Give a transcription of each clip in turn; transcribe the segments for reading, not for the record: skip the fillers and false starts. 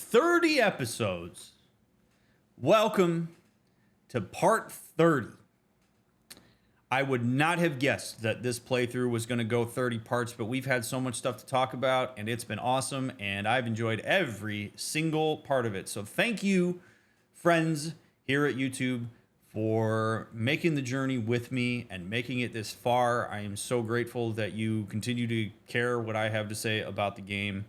30 episodes. Welcome to part 30. I would not have guessed that this playthrough was going to go 30 parts, but we've had so much stuff to talk about, and it's been awesome, and I've enjoyed every single part of it. So thank you, friends here at YouTube, for making the journey with me and making it this far. I am so grateful that you continue to care what I have to say about the game.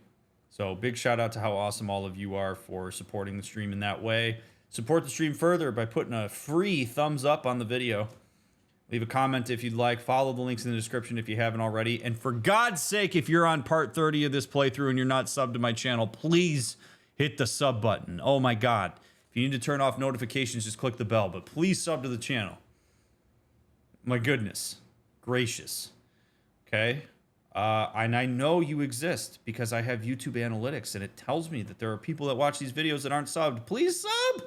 So big shout out to how awesome all of you are for supporting the stream in that way. Support the stream further by putting a free thumbs up on the video. Leave a comment if you'd like. Follow the links in the description if you haven't already. And for God's sake, if you're on part 30 of this playthrough and you're not subbed to my channel, please hit the sub button. Oh my God. If you need to turn off notifications, just click the bell. But please sub to the channel. My goodness. Gracious. Okay. And I know you exist because I have YouTube analytics and it tells me that there are people that watch these videos that aren't subbed. Please sub!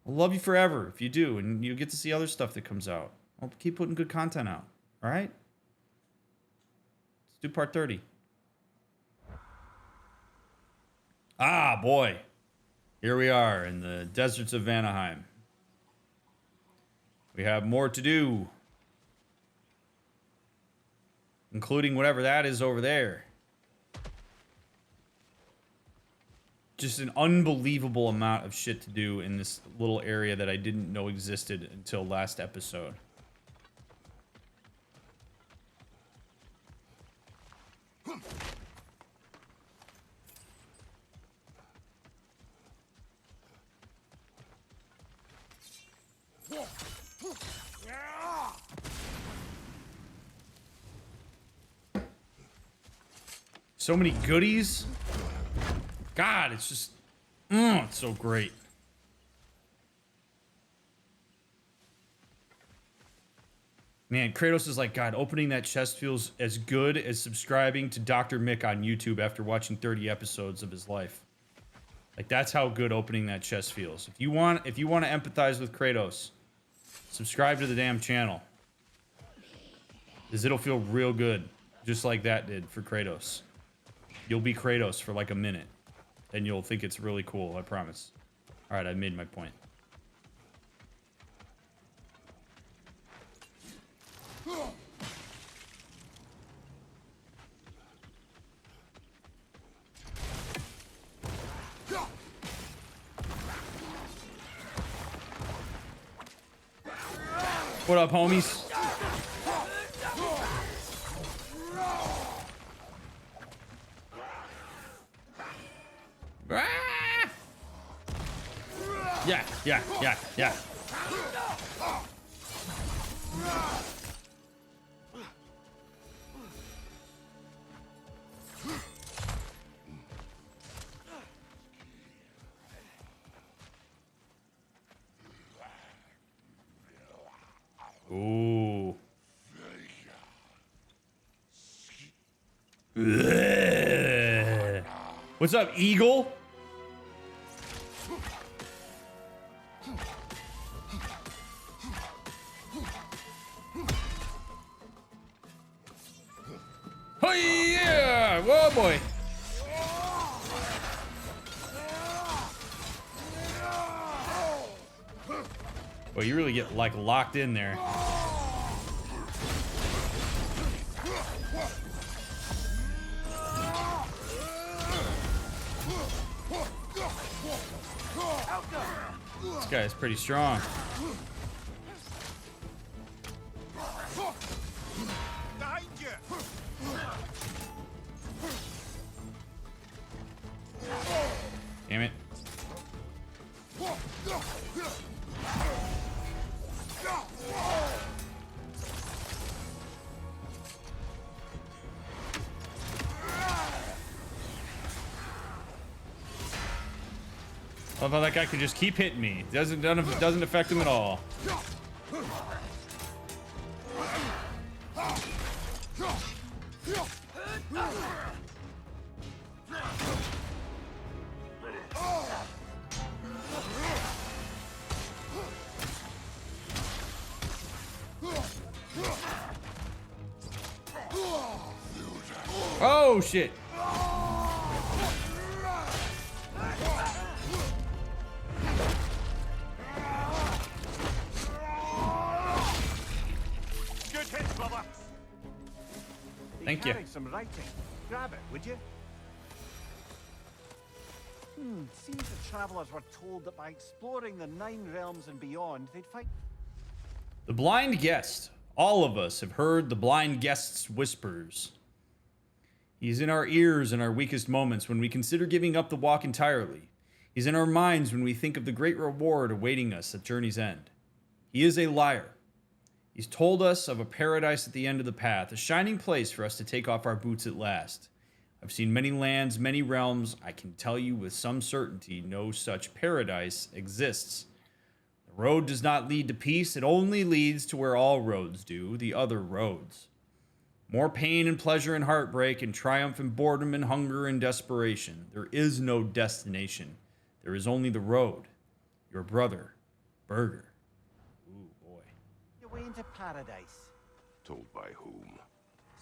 I'll love you forever if you do, and you get to see other stuff that comes out. I'll keep putting good content out. All right? Let's do part 30. Ah, boy. Here we are in the deserts of Anaheim. We have more to do, including whatever that is over there. Just an unbelievable amount of shit to do in this little area that I didn't know existed until last episode. So many goodies. God, it's just, it's so great. Man, Kratos is like, God, opening that chest feels as good as subscribing to DrMick on YouTube after watching 30 episodes of his life. Like, that's how good opening that chest feels. If you want to empathize with Kratos, subscribe to the damn channel. Because it'll feel real good, just like that did for Kratos. You'll be Kratos for like a minute. And you'll think it's really cool, I promise. All right, I made my point. What up, homies? Yeah. Ooh. What's up, Eagle? Oh yeah! Whoa, boy! Well, you really get like locked in there. This guy is pretty strong. Damn it. I love how that guy can just keep hitting me. Doesn't affect him at all. Oh shit. Thank you. Carrying some writing. Grab it, would you? Seems the travelers were told that by exploring the 9 realms and beyond, they'd find... The blind guest. All of us have heard the blind guest's whispers. He's in our ears in our weakest moments when we consider giving up the walk entirely. He's in our minds when we think of the great reward awaiting us at journey's end. He is a liar. He's told us of a paradise at the end of the path, a shining place for us to take off our boots at last. I've seen many lands, many realms. I can tell you with some certainty no such paradise exists. The road does not lead to peace. It only leads to where all roads do, the other roads. More pain and pleasure and heartbreak and triumph and boredom and hunger and desperation. There is no destination. There is only the road. Your brother, Burger. Ooh, boy. Your way into paradise. Told by whom?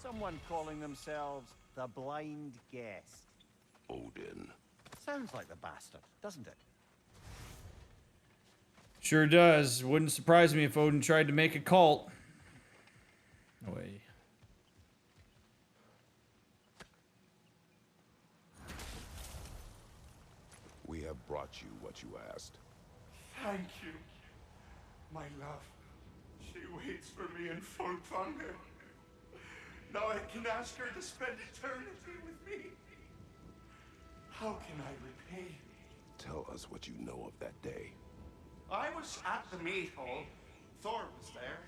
Someone calling themselves the Blind Guest. Odin. Sounds like the bastard, doesn't it? Sure does. Wouldn't surprise me if Odin tried to make a cult. No way. We have brought you what you asked. Thank you, my love. She waits for me in Svartalfheim. Now I can ask her to spend eternity with me. How can I repay you? Tell us what you know of that day. I was at the meat hall. Thor was there.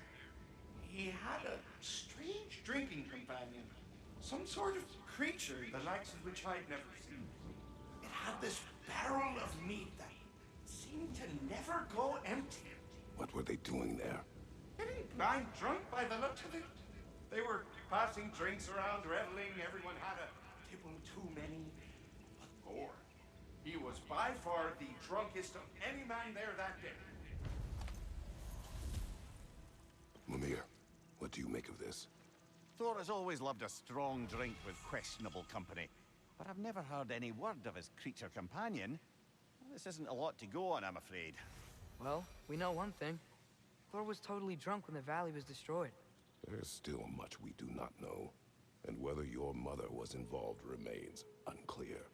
He had a strange drinking companion. Some sort of creature, the likes of which I'd never seen. It had this barrel of meat that seemed to never go empty. What were they doing there? Getting blind drunk by the looks of it. They were passing drinks around, reveling. Everyone had a table too many. But Thor, he was by far the drunkest of any man there that day. Mimir, what do you make of this? Thor has always loved a strong drink with questionable company, but I've never heard any word of his creature companion. This isn't a lot to go on, I'm afraid. Well, we know one thing. Thor was totally drunk when the valley was destroyed. There's still much we do not know, and whether your mother was involved remains unclear.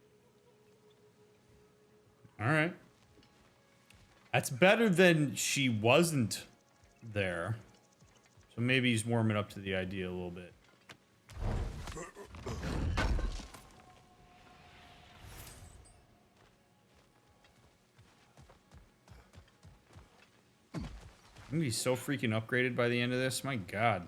All right. That's better than she wasn't there. So maybe he's warming up to the idea a little bit. I'm gonna be so freaking upgraded by the end of this. My God.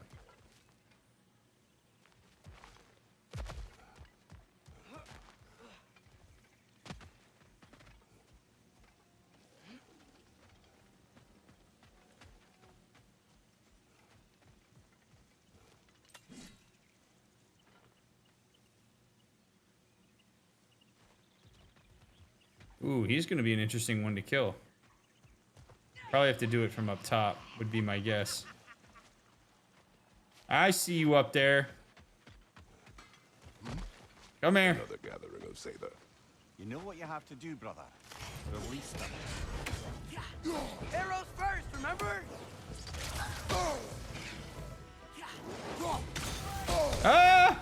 Ooh, he's gonna be an interesting one to kill. Probably have to do it from up top, would be my guess. I see you up there. Come here. Another gathering of Sather. You know what you have to do, brother? Release them. Arrows first, remember? Ah!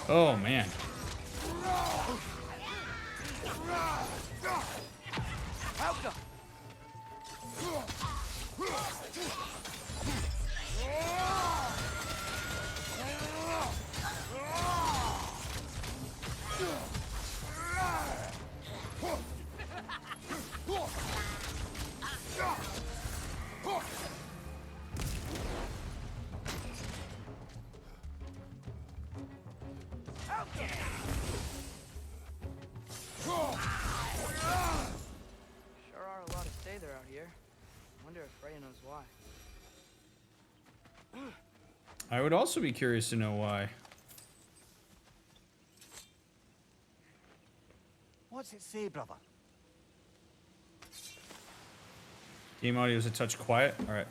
Oh, man. Sure are a lot of Sather out here. Wonder if Freya knows why. I would also be curious to know why. What's it say, brother? Game audio is a touch quiet. All right.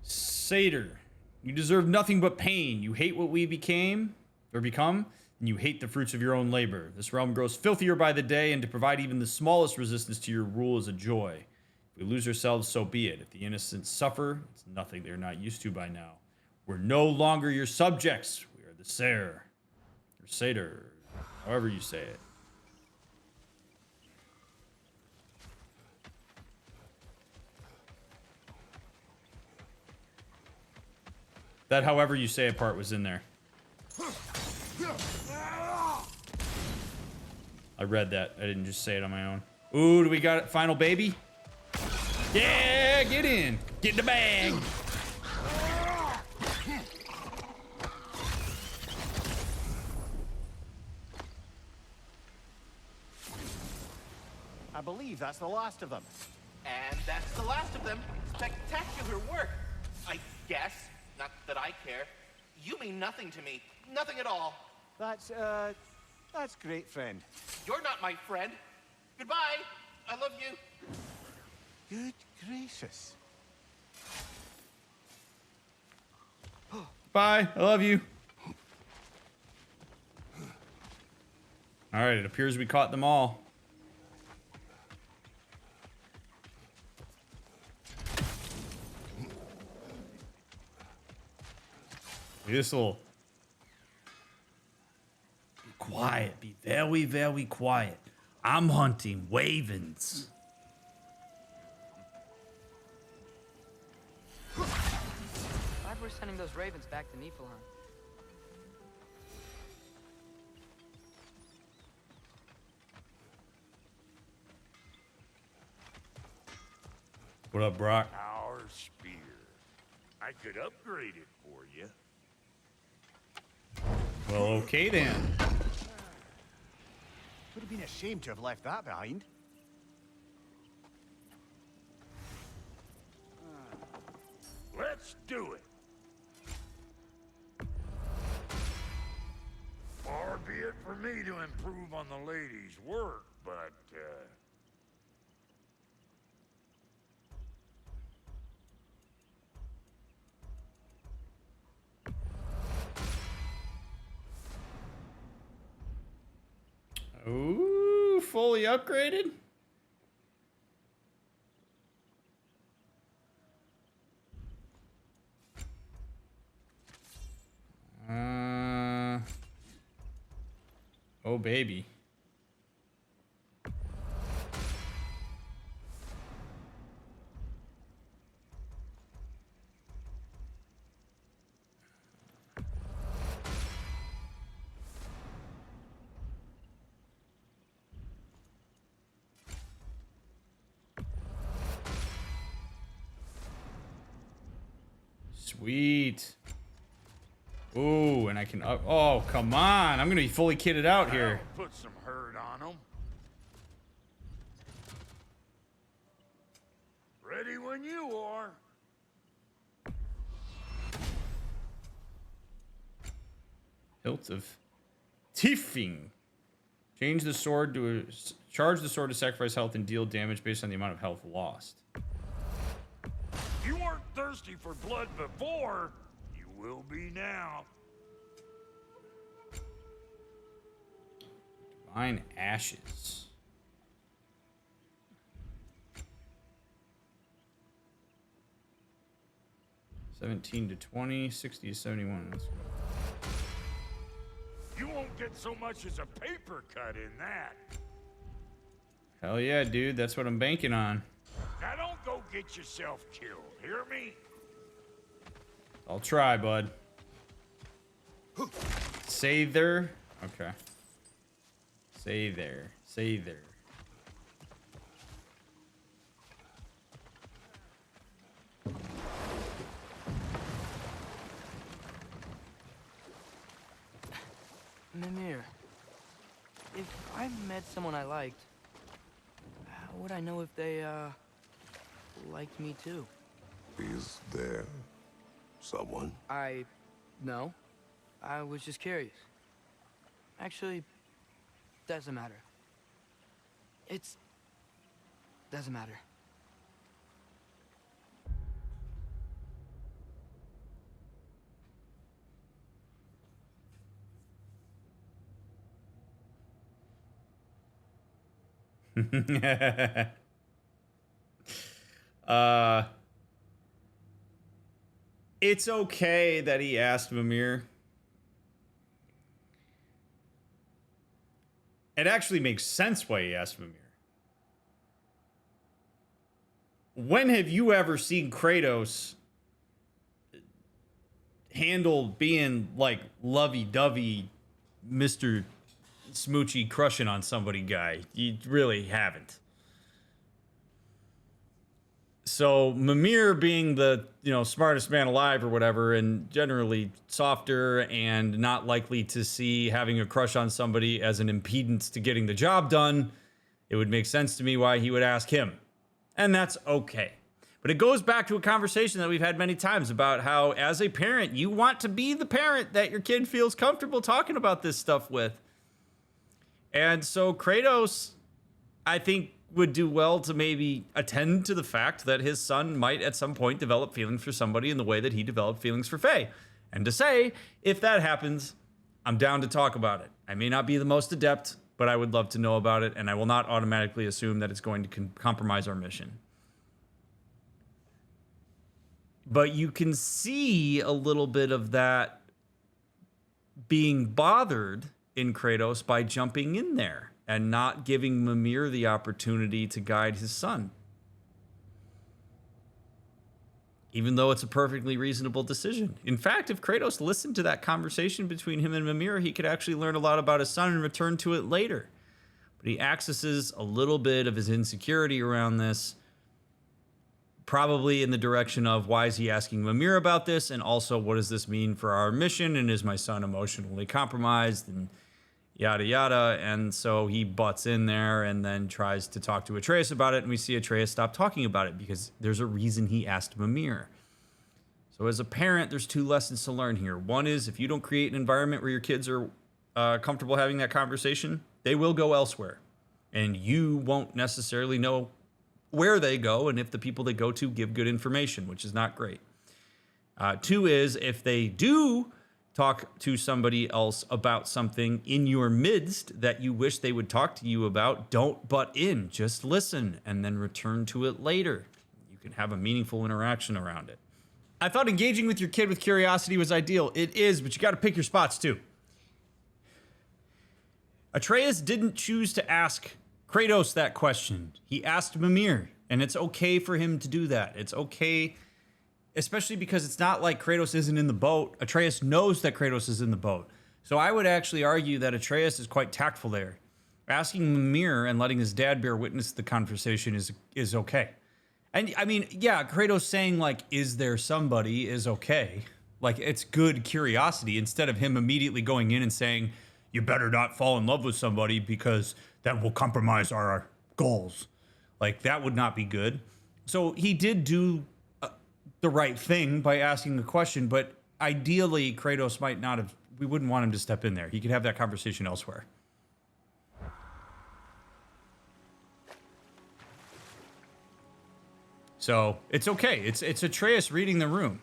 Satyr. You deserve nothing but pain. You hate what we become, and you hate the fruits of your own labor. This realm grows filthier by the day, and to provide even the smallest resistance to your rule is a joy. If we lose ourselves, so be it. If the innocent suffer, it's nothing they're not used to by now. We're no longer your subjects. We are the Ser, or Satyr, however you say it. That however you say it part was in there. I read that. I didn't just say it on my own. Ooh, do we got it? Final baby? Yeah, get in. Get in the bag. I believe that's the last of them. And that's the last of them. Spectacular work, I guess. Not that I care. You mean nothing to me. Nothing at all. That's great, friend. You're not my friend. Goodbye. I love you. Good gracious. Bye. I love you. All right, it appears we caught them all. This will be quiet. Be very, very quiet. I'm hunting ravens. Glad we're sending those ravens back to Niflheim. What up, Brock? Our spear. I could upgrade it for you. Well, okay then. Would have been a shame to have left that behind. Let's do it. Far be it for me to improve on the lady's work, but, Ooh, fully upgraded? Oh, baby. Sweet. Ooh, and I can up. Oh, come on. I'm going to be fully kitted out here. Put some hurt on them. Ready when you are. Hilt of Tiefing. Change the sword to charge the sword to sacrifice health and deal damage based on the amount of health lost. You weren't thirsty for blood before. You will be now. Divine Ashes. $17 to $20, $60 to $71. Let's go. You won't get so much as a paper cut in that. Hell yeah, dude. That's what I'm banking on. Now don't go get yourself killed. Hear me? I'll try, bud. Say there. Okay. Say there. Say there. Mimir, if I met someone I liked, how would I know if they, liked me too? Is there someone? No. I was just curious. Actually, doesn't matter. Doesn't matter. It's okay that he asked Mimir. It actually makes sense why he asked Mimir. When have you ever seen Kratos handle being like lovey-dovey, Mr. Smoochy crushing on somebody guy? You really haven't. So Mimir, being the smartest man alive or whatever, and generally softer and not likely to see having a crush on somebody as an impedance to getting the job done, it would make sense to me why he would ask him. And that's okay. But it goes back to a conversation that we've had many times about how, as a parent, you want to be the parent that your kid feels comfortable talking about this stuff with. And so Kratos, I think, would do well to maybe attend to the fact that his son might at some point develop feelings for somebody in the way that he developed feelings for Faye. And to say, if that happens, I'm down to talk about it. I may not be the most adept, but I would love to know about it, and I will not automatically assume that it's going to compromise our mission. But you can see a little bit of that being bothered in Kratos by jumping in there and not giving Mimir the opportunity to guide his son. Even though it's a perfectly reasonable decision. In fact, if Kratos listened to that conversation between him and Mimir, he could actually learn a lot about his son and return to it later. But he accesses a little bit of his insecurity around this, probably in the direction of, why is he asking Mimir about this? And also, what does this mean for our mission? And is my son emotionally compromised? And yada, yada. And so he butts in there and then tries to talk to Atreus about it. And we see Atreus stop talking about it because there's a reason he asked Mimir. So as a parent, there's two lessons to learn here. One is, if you don't create an environment where your kids are comfortable having that conversation, they will go elsewhere. And you won't necessarily know where they go and if the people they go to give good information, which is not great. Two is, if they do talk to somebody else about something in your midst that you wish they would talk to you about, don't butt in. Just listen and then return to it later. You can have a meaningful interaction around it. I thought engaging with your kid with curiosity was ideal. It is, but you got to pick your spots too. Atreus didn't choose to ask Kratos that question. He asked Mimir, and it's okay for him to do that. It's okay, especially because it's not like Kratos isn't in the boat. Atreus knows that Kratos is in the boat. So I would actually argue that Atreus is quite tactful there. Asking Mimir and letting his dad bear witness to the conversation is okay. And I mean, yeah, Kratos saying like, is there somebody, is okay. Like, it's good curiosity instead of him immediately going in and saying, you better not fall in love with somebody because that will compromise our goals. Like, that would not be good. So he did do the right thing by asking the question, but ideally Kratos might not have, we wouldn't want him to step in there. He could have that conversation elsewhere. So it's okay. It's Atreus reading the room.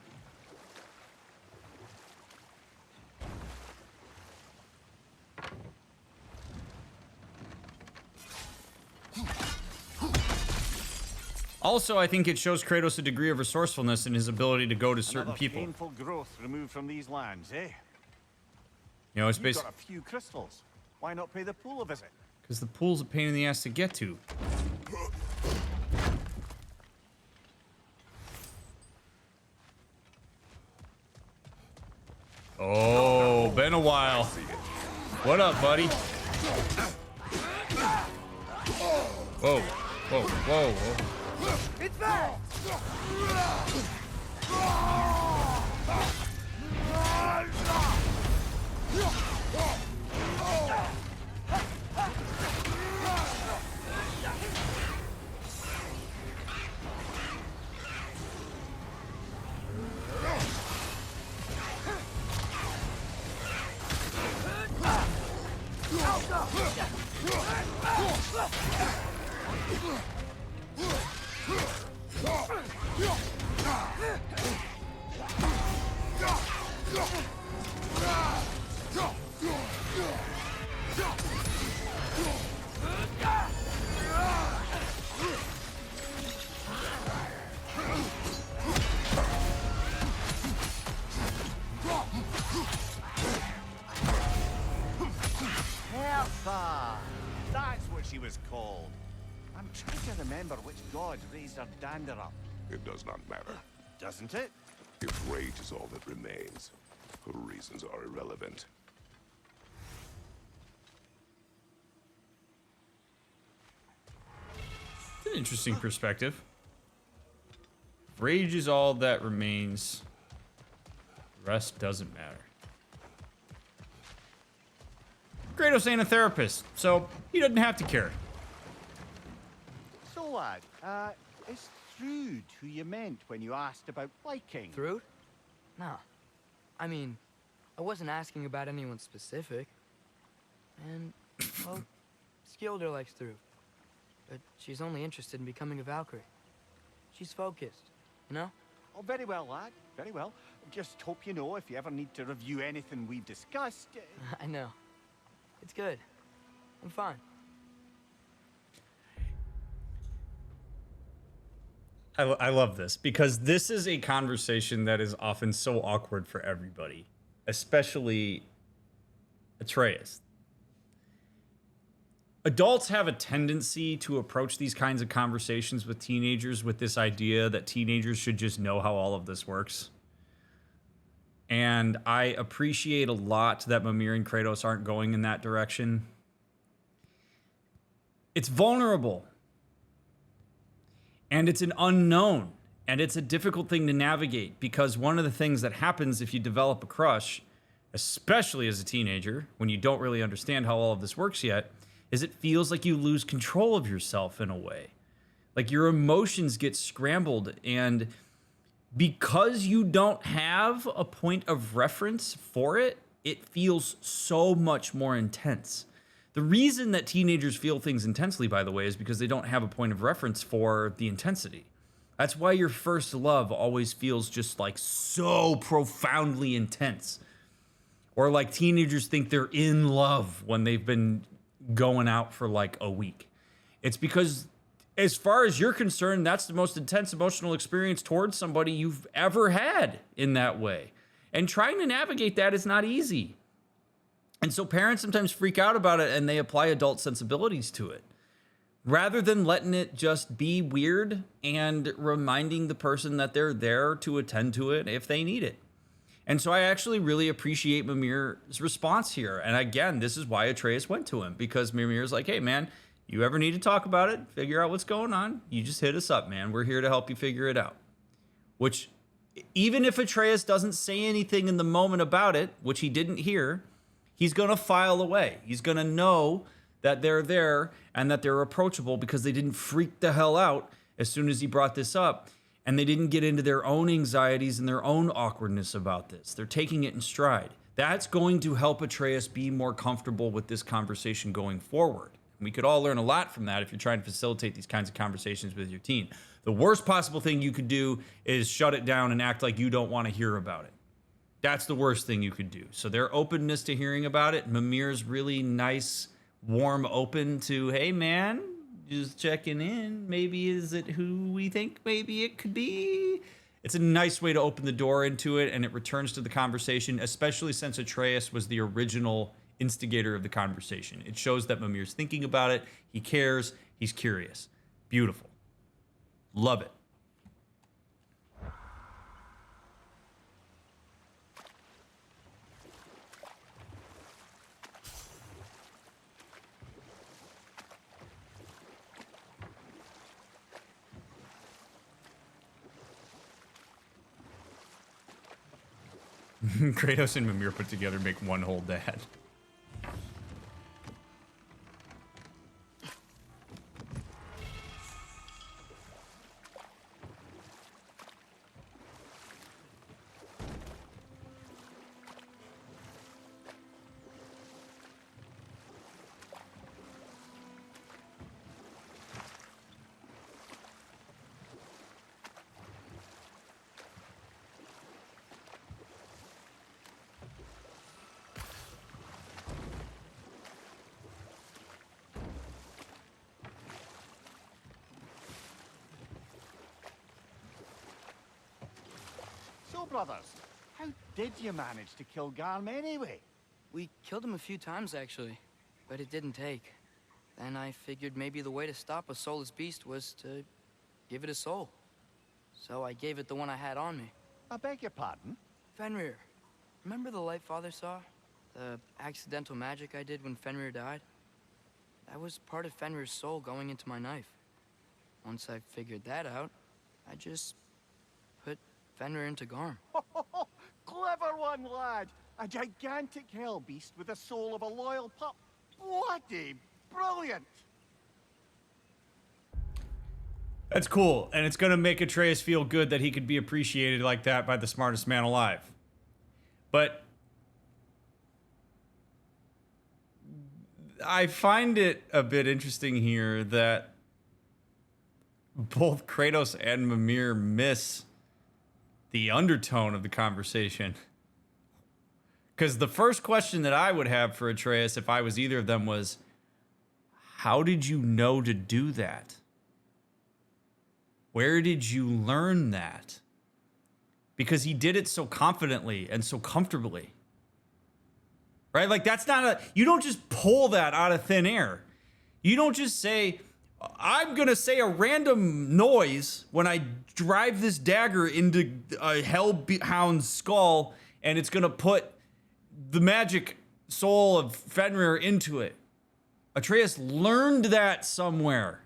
Also, I think it shows Kratos a degree of resourcefulness in his ability to go to certain Another people. painful growth removed from these lands, eh? You know, it's You've basically got a few crystals. Why not pay the pool a visit? because the pool's a pain in the ass to get to. Oh, been a while. What up, buddy? Whoa, whoa, whoa, whoa. It's back! Martha! That's what she was called. I'm trying to remember which god raised her dander up. It does not matter. Doesn't it? If rage is all that remains, her reasons are irrelevant. It's an interesting perspective. Rage is all that remains. The rest doesn't matter. Kratos ain't a therapist, so he doesn't have to care. So, lad, is Thrud who you meant when you asked about liking? Thrud? No. I mean, I wasn't asking about anyone specific. And, well, Skilder likes Thrud. But she's only interested in becoming a Valkyrie. She's focused, you know? Oh, very well, lad. Very well. Just hope you know if you ever need to review anything we've discussed. I know. It's good. I'm fine. I love this because this is a conversation that is often so awkward for everybody, especially Atreus. Adults have a tendency to approach these kinds of conversations with teenagers with this idea that teenagers should just know how all of this works. And I appreciate a lot that Mimir and Kratos aren't going in that direction. It's vulnerable. And it's an unknown. And it's a difficult thing to navigate because one of the things that happens if you develop a crush, especially as a teenager, when you don't really understand how all of this works yet, is it feels like you lose control of yourself in a way. Like your emotions get scrambled, and because you don't have a point of reference for it, it feels so much more intense. The reason that teenagers feel things intensely, by the way, is because they don't have a point of reference for the intensity. That's why your first love always feels just like so profoundly intense. Or like teenagers think they're in love when they've been going out for like a week. It's because as far as you're concerned, that's the most intense emotional experience towards somebody you've ever had in that way. And trying to navigate that is not easy. And so parents sometimes freak out about it and they apply adult sensibilities to it, rather than letting it just be weird and reminding the person that they're there to attend to it if they need it. And so I actually really appreciate Mimir's response here. And again, this is why Atreus went to him, because Mimir's like, hey man, you ever need to talk about it, figure out what's going on, you just hit us up, man. We're here to help you figure it out. Which, even if Atreus doesn't say anything in the moment about it, which he didn't hear, he's going to file away. He's going to know that they're there and that they're approachable because they didn't freak the hell out as soon as he brought this up. And they didn't get into their own anxieties and their own awkwardness about this. They're taking it in stride. That's going to help Atreus be more comfortable with this conversation going forward. We could all learn a lot from that if you're trying to facilitate these kinds of conversations with your teen. The worst possible thing you could do is shut it down and act like you don't want to hear about it. That's the worst thing you could do. So their openness to hearing about it, Mimir's really nice, warm, open to, hey man, just checking in. Maybe is it who we think maybe it could be? It's a nice way to open the door into it, and it returns to the conversation, especially since Atreus was the original instigator of the conversation. It shows that Mimir's thinking about it. He cares. He's curious. Beautiful. Love it. Kratos and Mimir put together make one whole dad. So, brothers, how did you manage to kill Garm anyway? We killed him a few times, actually. but it didn't take. Then I figured maybe the way to stop a soulless beast was to give it a soul. So I gave it the one I had on me. I beg your pardon? Fenrir. Remember the light Father saw? The accidental magic I did when Fenrir died? That was part of Fenrir's soul going into my knife. Once I figured that out, I just put Fenrir into Garm. Clever one, lad. A gigantic hell beast with the soul of a loyal pup. Bloody brilliant. That's cool, and it's gonna make Atreus feel good that he could be appreciated like that by the smartest man alive. But I find it a bit interesting here that both Kratos and Mimir miss the undertone of the conversation. Because the first question that I would have for Atreus if I was either of them was, how did you know to do that? Where did you learn that? Because he did it so confidently and so comfortably. Right? Like, that's not a... You don't just pull that out of thin air. You don't just say, I'm going to say a random noise when I drive this dagger into a hellhound's skull, and it's going to put the magic soul of Fenrir into it. Atreus learned that somewhere.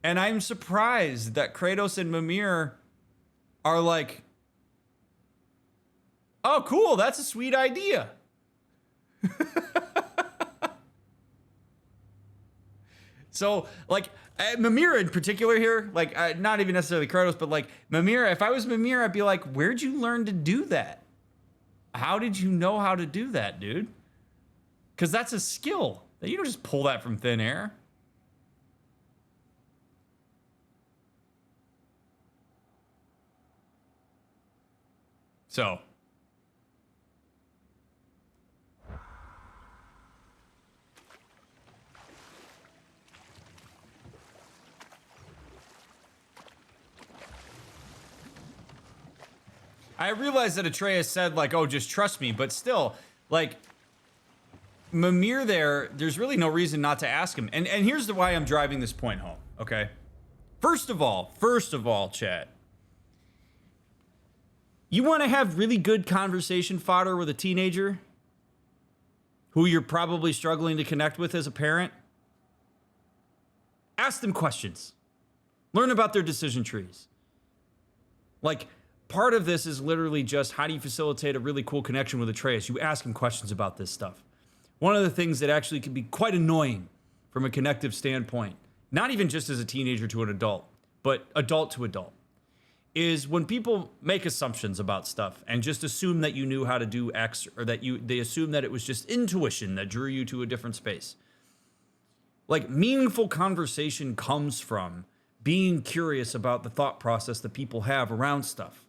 And I'm surprised that Kratos and Mimir are like, oh, cool, that's a sweet idea. So, like, Mimir in particular here, like, not even necessarily Kratos, but like Mimir, if I was Mimir, I'd be like, where'd you learn to do that? How did you know how to do that, dude? Because that's a skill. You don't just pull that from thin air. So, I realize that Atreus said, like, oh, just trust me, but still, like, Mimir there's really no reason not to ask him. And here's why I'm driving this point home, okay? First of all, chat, you want to have really good conversation fodder with a teenager who you're probably struggling to connect with as a parent? Ask them questions. Learn about their decision trees. Like, part of this is literally just how do you facilitate a really cool connection with Atreus? You ask him questions about this stuff. One of the things that actually can be quite annoying from a connective standpoint, not even just as a teenager to an adult, but adult to adult, is when people make assumptions about stuff and just assume that you knew how to do X, or that they assume that it was just intuition that drew you to a different space. Like, meaningful conversation comes from being curious about the thought process that people have around stuff.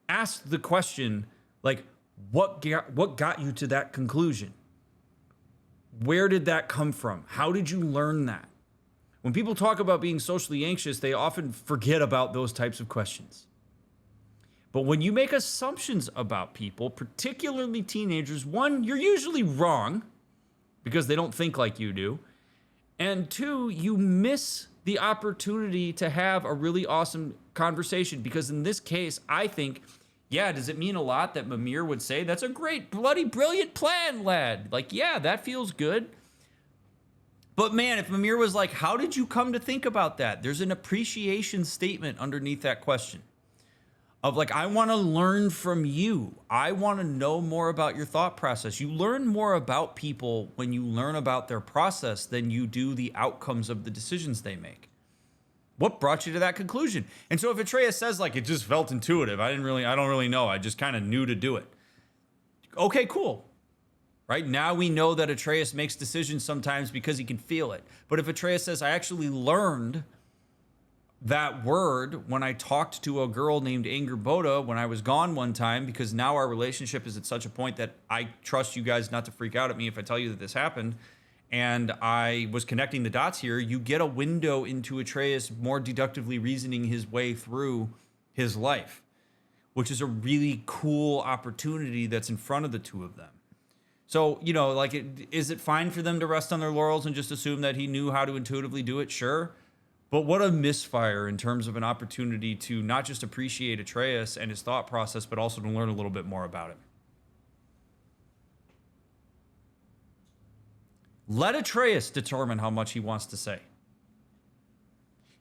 Ask the question, like, what got you to that conclusion? Where did that come from? How did you learn that? When people talk about being socially anxious, they often forget about those types of questions. But when you make assumptions about people, particularly teenagers, one, you're usually wrong because they don't think like you do. And two, you miss the opportunity to have a really awesome conversation, because in this case, I think, yeah, does it mean a lot that Mimir would say, that's a great, bloody, brilliant plan, lad? Like, yeah, that feels good. But man, if Mimir was like, how did you come to think about that? There's an appreciation statement underneath that question of like, I want to learn from you. I want to know more about your thought process. You learn more about people when you learn about their process than you do the outcomes of the decisions they make. What brought you to that conclusion? And so if Atreus says like, it just felt intuitive, I don't really know, I just kind of knew to do it. Okay, cool. Right now we know that Atreus makes decisions sometimes because he can feel it. But if Atreus says, I actually learned that word when I talked to a girl named Angerboda when I was gone one time, because now our relationship is at such a point that I trust you guys not to freak out at me if I tell you that this happened, and I was connecting the dots here, you get a window into Atreus more deductively reasoning his way through his life, which is a really cool opportunity that's in front of the two of them. So, you know, like, is it fine for them to rest on their laurels and just assume that he knew how to intuitively do it? Sure. But what a misfire in terms of an opportunity to not just appreciate Atreus and his thought process, but also to learn a little bit more about him. Let Atreus determine how much he wants to say.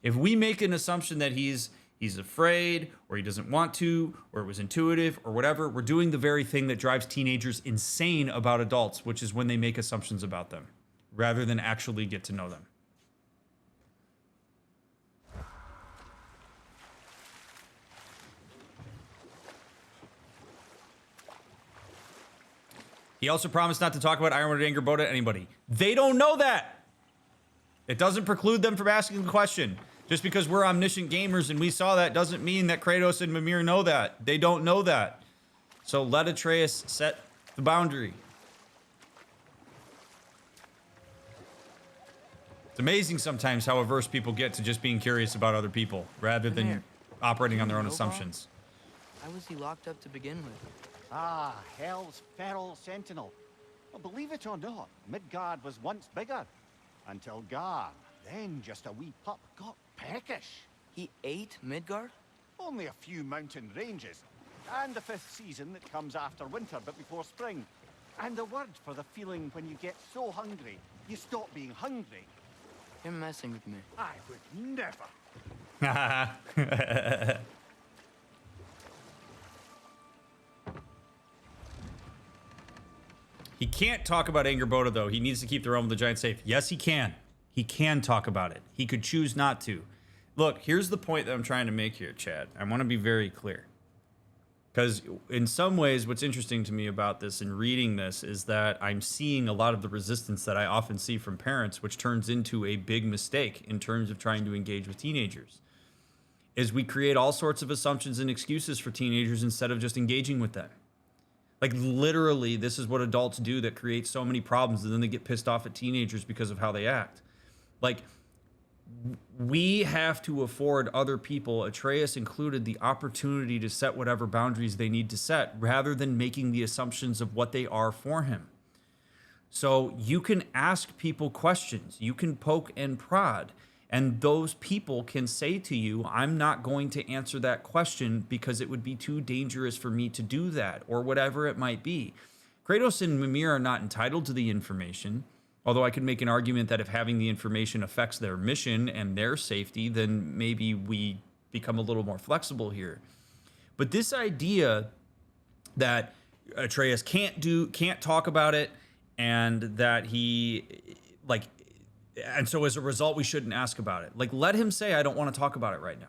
If we make an assumption that he's afraid, or he doesn't want to, or it was intuitive, or whatever, we're doing the very thing that drives teenagers insane about adults, which is when they make assumptions about them, rather than actually get to know them. He also promised not to talk about Ironwood and Angerboda to anybody. They don't know that. It doesn't preclude them from asking the question. Just because we're omniscient gamers and we saw that doesn't mean that Kratos and Mimir know that. They don't know that. So let Atreus set the boundary. It's amazing sometimes how averse people get to just being curious about other people rather than operating on their own assumptions. Why was he locked up to begin with? Ah, Hell's feral sentinel. Well, believe it or not, Midgard was once bigger. Until Garm, then just a wee pup, got peckish. He ate Midgard? Only a few mountain ranges. And the 5th season that comes after winter but before spring. And the word for the feeling when you get so hungry, you stop being hungry. You're messing with me. I would never. He can't talk about Angerboda, though. He needs to keep the realm of the giant safe. Yes, he can. He can talk about it. He could choose not to. Look, here's the point that I'm trying to make here, Chad. I want to be very clear. Because in some ways, what's interesting to me about this and reading this is that I'm seeing a lot of the resistance that I often see from parents, which turns into a big mistake in terms of trying to engage with teenagers. Is we create all sorts of assumptions and excuses for teenagers instead of just engaging with them. Like, literally, this is what adults do that creates so many problems, and then they get pissed off at teenagers because of how they act. Like, we have to afford other people, Atreus included, the opportunity to set whatever boundaries they need to set, rather than making the assumptions of what they are for him. So you can ask people questions. You can poke and prod. And those people can say to you, I'm not going to answer that question because it would be too dangerous for me to do that, or whatever it might be. Kratos and Mimir are not entitled to the information, although I could make an argument that if having the information affects their mission and their safety, then maybe we become a little more flexible here. But this idea that Atreus can't talk about it, and that he, like, and so as a result, we shouldn't ask about it. Like, let him say, I don't want to talk about it right now.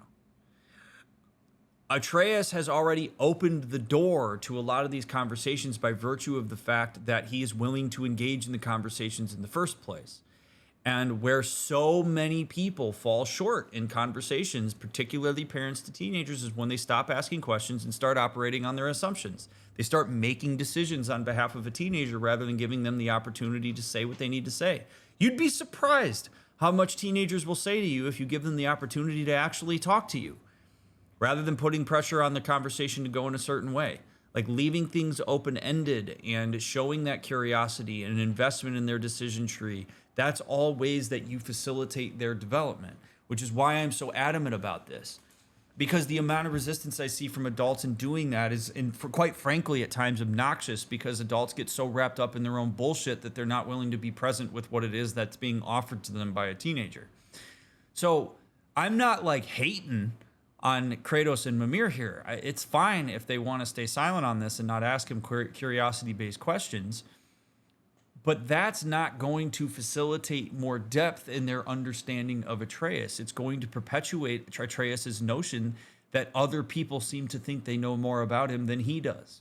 Atreus has already opened the door to a lot of these conversations by virtue of the fact that he is willing to engage in the conversations in the first place. And where so many people fall short in conversations, particularly parents to teenagers, is when they stop asking questions and start operating on their assumptions. They start making decisions on behalf of a teenager rather than giving them the opportunity to say what they need to say. You'd be surprised how much teenagers will say to you if you give them the opportunity to actually talk to you, rather than putting pressure on the conversation to go in a certain way. Like, leaving things open-ended and showing that curiosity and investment in their decision tree. That's all ways that you facilitate their development, which is why I'm so adamant about this. Because the amount of resistance I see from adults in doing that is, quite frankly, at times obnoxious, because adults get so wrapped up in their own bullshit that they're not willing to be present with what it is that's being offered to them by a teenager. So I'm not, like, hating on Kratos and Mimir here. It's fine if they want to stay silent on this and not ask him curiosity-based questions. But that's not going to facilitate more depth in their understanding of Atreus. It's going to perpetuate Atreus' notion that other people seem to think they know more about him than he does.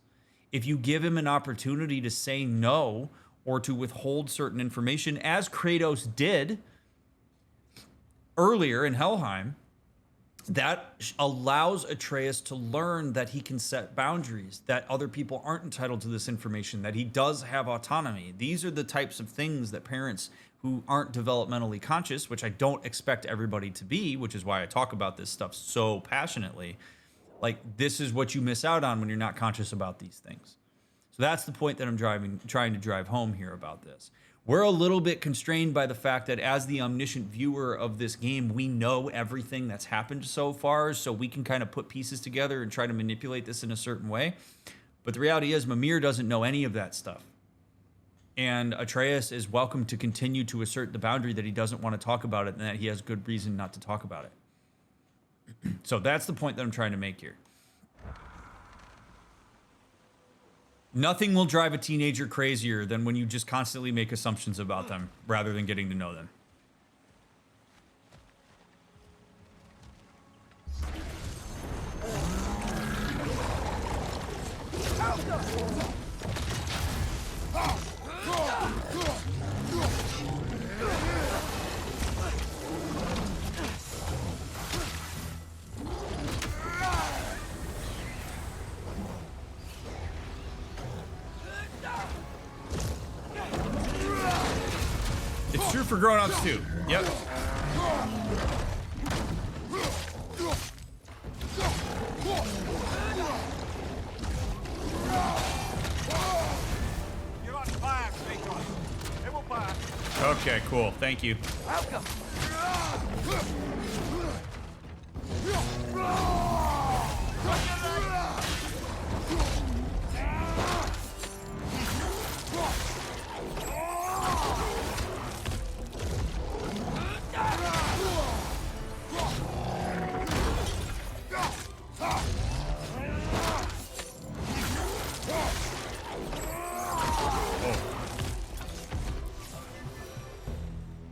If you give him an opportunity to say no or to withhold certain information, as Kratos did earlier in Helheim, that allows Atreus to learn that he can set boundaries, that other people aren't entitled to this information, that he does have autonomy. These are the types of things that parents who aren't developmentally conscious, which I don't expect everybody to be, which is why I talk about this stuff so passionately, like, this is what you miss out on when you're not conscious about these things. So that's the point that I'm trying to drive home here about this. We're a little bit constrained by the fact that as the omniscient viewer of this game, we know everything that's happened so far, so we can kind of put pieces together and try to manipulate this in a certain way. But the reality is Mimir doesn't know any of that stuff. And Atreus is welcome to continue to assert the boundary that he doesn't want to talk about it and that he has good reason not to talk about it. So that's the point that I'm trying to make here. Nothing will drive a teenager crazier than when you just constantly make assumptions about them rather than getting to know them. It's true for grown-ups too. Yep. You're on fire, Midgard. It will pass. Okay, cool. Thank you. Welcome.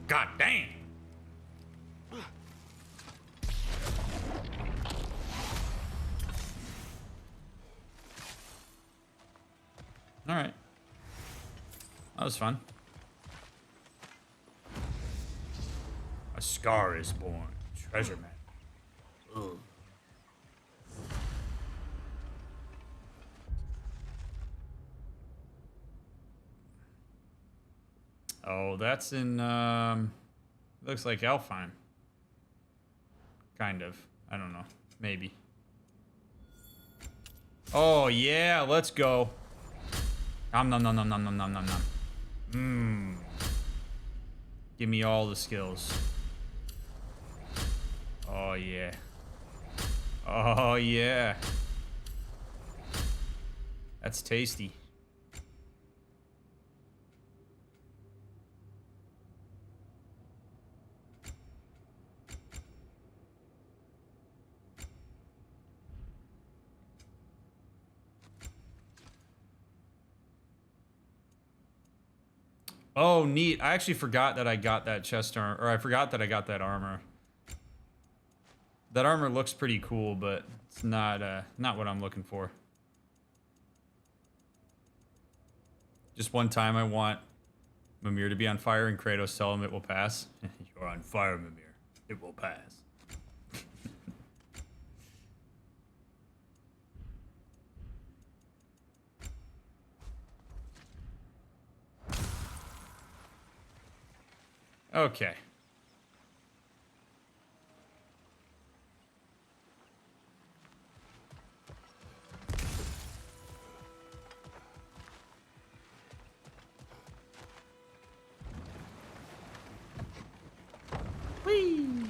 God damn. All right. That was fun. A scar is born. Treasure man. Ugh. Oh, that's in, looks like Alfheim. Kind of. I don't know. Maybe. Oh, yeah, let's go. Nom nom nom nom nom nom nom nom nom. Mmm. Give me all the skills. Oh, yeah. Oh, yeah. That's tasty. Oh, neat. I actually forgot that I got that chest armor, or I forgot that I got that armor. That armor looks pretty cool, but it's not what I'm looking for. Just one time I want Mimir to be on fire and Kratos tell him it will pass. You're on fire, Mimir. It will pass. Okay. Whee!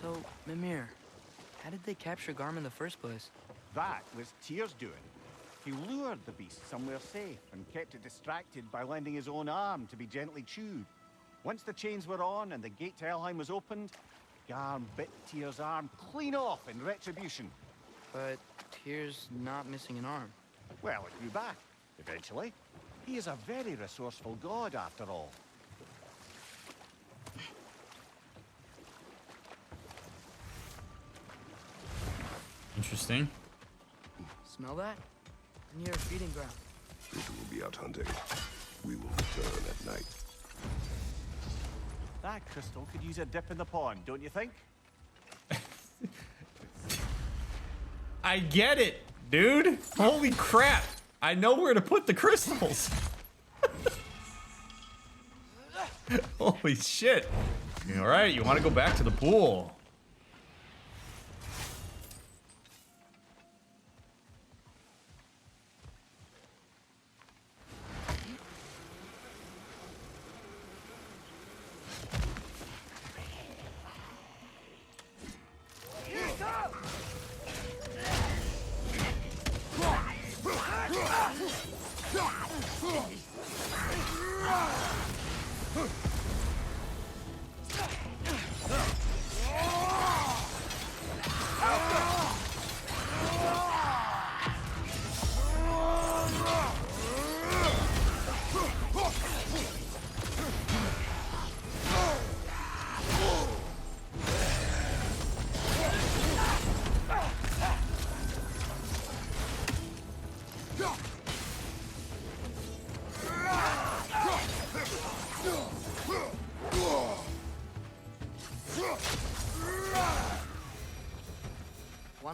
So, Mimir, how did they capture Garm in the first place? That was Tyr's doing. He lured the beast somewhere safe and kept it distracted by lending his own arm to be gently chewed. Once the chains were on and the gate to Alfheim was opened, Garm bit Tyr's arm clean off in retribution. But Tyr's not missing an arm. Well, it grew back, eventually. He is a very resourceful god, after all. Interesting. Smell that? Near a feeding ground. It will be out hunting. We will return at night. That crystal could use a dip in the pond, don't you think? I get it, dude. Holy crap. I know where to put the crystals. Holy shit. All right, you want to go back to the pool.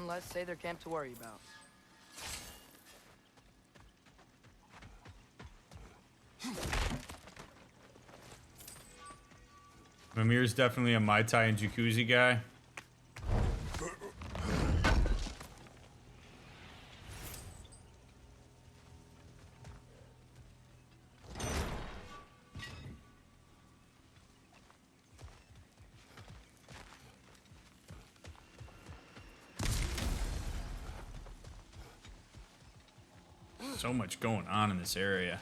one less Sather camp to worry about. Mimir's definitely a Mai Tai and Jacuzzi guy. So much going on in this area.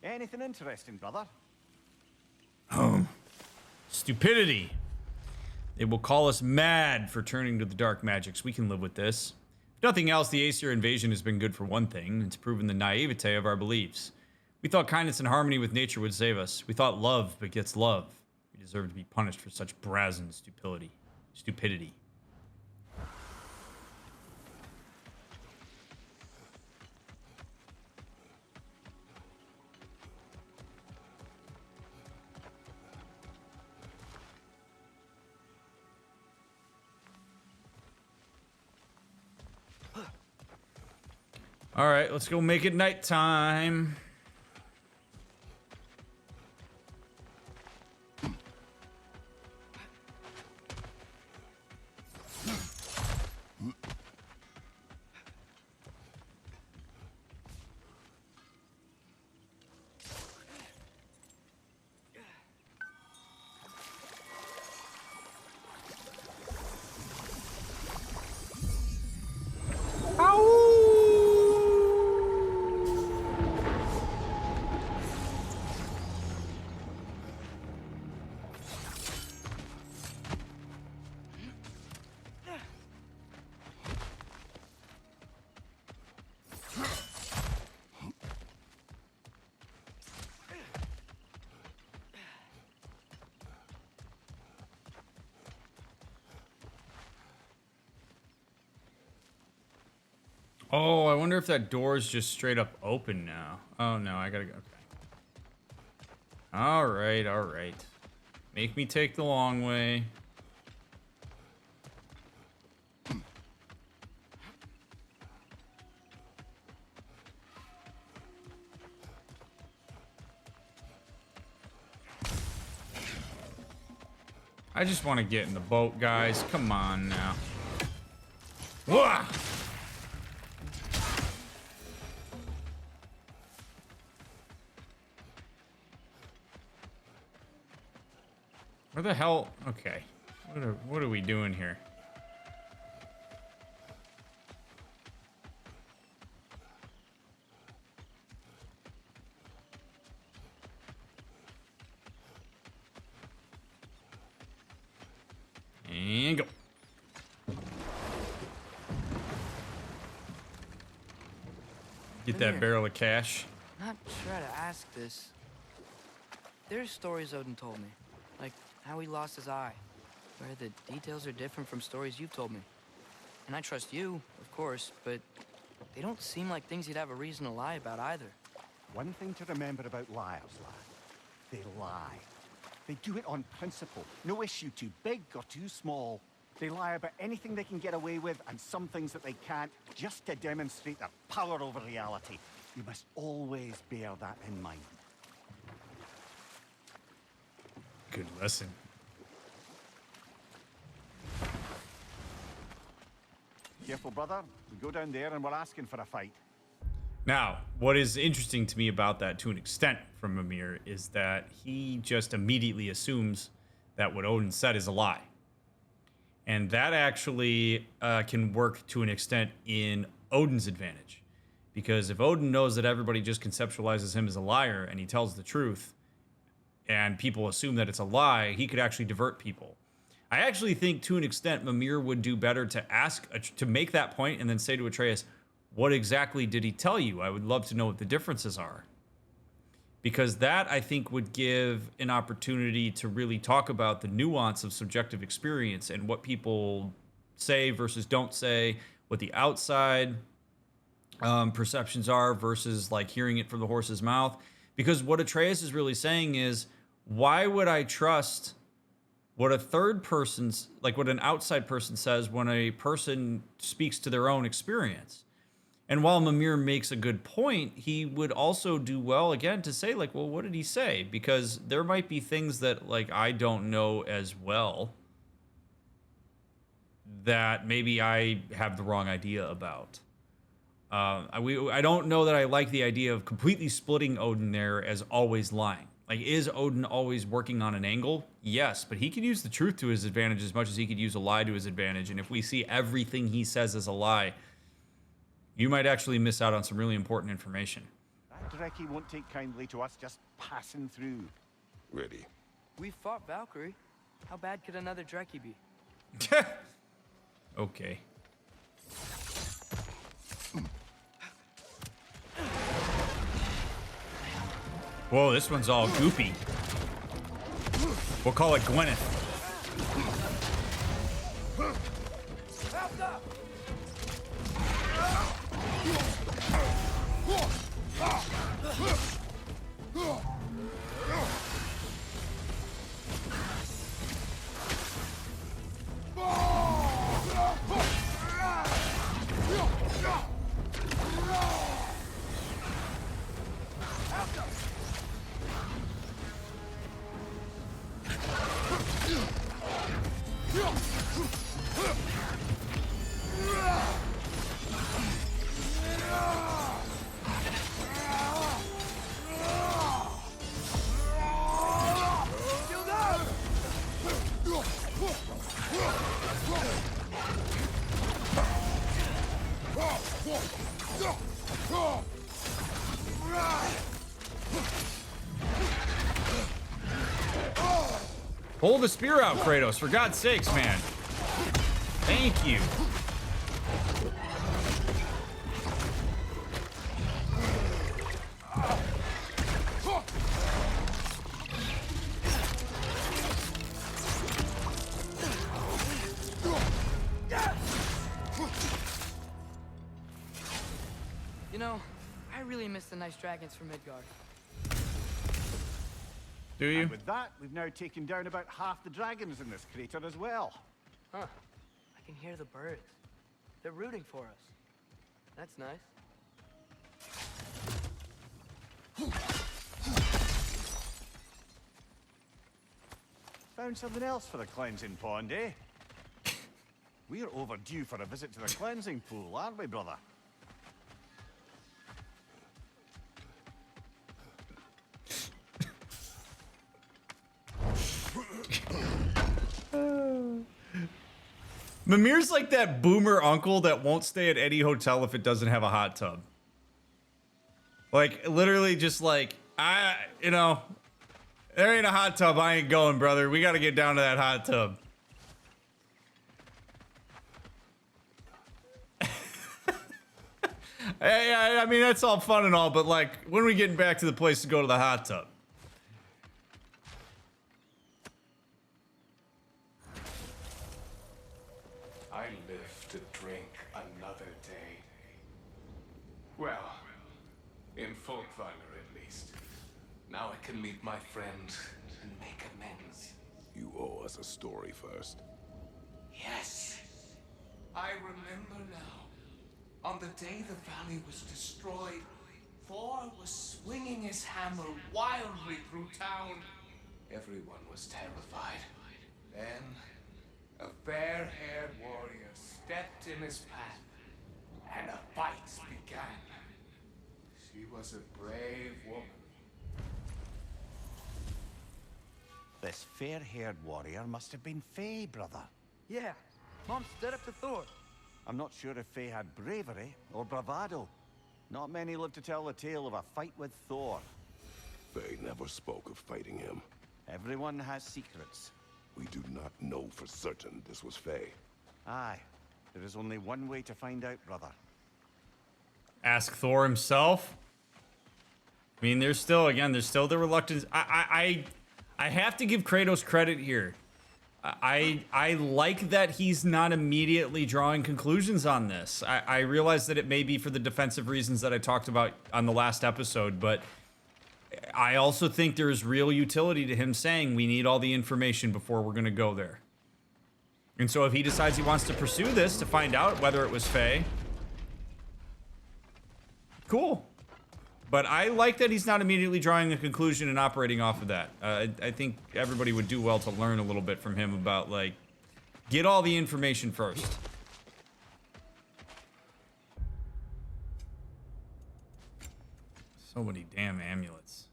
Anything interesting, brother? Stupidity. They will call us mad for turning to the dark magics. We can live with this. If nothing else, the Aesir invasion has been good for one thing. It's proven the naivete of our beliefs. We thought kindness and harmony with nature would save us. We thought love begets love. We deserve to be punished for such brazen stupidity. All right, let's go make it nighttime. Oh, I wonder if that door is just straight up open now. Oh, no, I gotta go. Okay. All right, all right. Make me take the long way. I just want to get in the boat, guys. Come on now. Whoa! Where the hell? Okay. What are we doing here? And go. Get that barrel of cash. Not sure how to ask this. There's stories Odin told me, like how he lost his eye, where the details are different from stories you've told me. And I trust you, of course, but they don't seem like things he'd have a reason to lie about either. One thing to remember about liars, lad. They lie. They do it on principle. No issue too big or too small. They lie about anything they can get away with and some things that they can't, just to demonstrate their power over reality. You must always bear that in mind. Good lesson. Careful, brother. We go down there and we're asking for a fight. Now, what is interesting to me about that, to an extent, from Mimir, is that he just immediately assumes that what Odin said is a lie. And that actually can work to an extent in Odin's advantage. Because if Odin knows that everybody just conceptualizes him as a liar and he tells the truth, and people assume that it's a lie, he could actually divert people. I actually think, to an extent, Mimir would do better to ask, to make that point and then say to Atreus, what exactly did he tell you? I would love to know what the differences are. Because that, I think, would give an opportunity to really talk about the nuance of subjective experience and what people say versus don't say, what the outside perceptions are versus like hearing it from the horse's mouth. Because what Atreus is really saying is, why would I trust what a third person's, like what an outside person says when a person speaks to their own experience. And while Mimir makes a good point, he would also do well, again, to say, like, well, what did he say? Because there might be things that, like, I don't know as well that maybe I have the wrong idea about. I don't know that I like the idea of completely splitting Odin there as always lying. Like, is Odin always working on an angle? Yes, but he can use the truth to his advantage as much as he could use a lie to his advantage. And if we see everything he says as a lie, you might actually miss out on some really important information. That Dreckie won't take kindly to us just passing through. Ready. We fought Valkyrie. How bad could another Dreckie be? Okay. Whoa, this one's all goopy. We'll call it Gwyneth. Pull the spear out, Kratos, for God's sakes, man. Thank you. You know, I really miss the nice dragons from Midgard. Do you? And with that, we've now taken down about half the dragons in this crater as well. Huh. I can hear the birds. They're rooting for us. That's nice. Found something else for the cleansing pond, eh? We're overdue for a visit to the cleansing pool, aren't we, brother? Mimir's like that boomer uncle that won't stay at any hotel if it doesn't have a hot tub. Like, literally just like, you know, there ain't a hot tub, I ain't going, brother. We got to get down to that hot tub. I mean, that's all fun and all, but like, when are we getting back to the place to go to the hot tub? I live to drink another day. Well, in Svartalfheim at least. Now I can meet my friend and make amends. You owe us a story first. Yes. I remember now. On the day the valley was destroyed, Thor was swinging his hammer wildly through town. Everyone was terrified. Then, a fair-haired warrior stepped in his path, and a fight began. She was a brave woman. This fair-haired warrior must have been Faye, brother. Yeah, Mom stood up to Thor. I'm not sure if Faye had bravery or bravado. Not many live to tell the tale of a fight with Thor. Faye never spoke of fighting him. Everyone has secrets. We do not know for certain this was Faye. Aye, there is only one way to find out, brother. Ask Thor himself. I mean, there's still the reluctance. I have to give Kratos credit here. I like that he's not immediately drawing conclusions on this. I realize that it may be for the defensive reasons that I talked about on the last episode, but I also think there's real utility to him saying we need all the information before we're going to go there. And so if he decides he wants to pursue this to find out whether it was Faye, cool. But I like that he's not immediately drawing a conclusion and operating off of that. I think everybody would do well to learn a little bit from him about, like, get all the information first. So many damn amulets.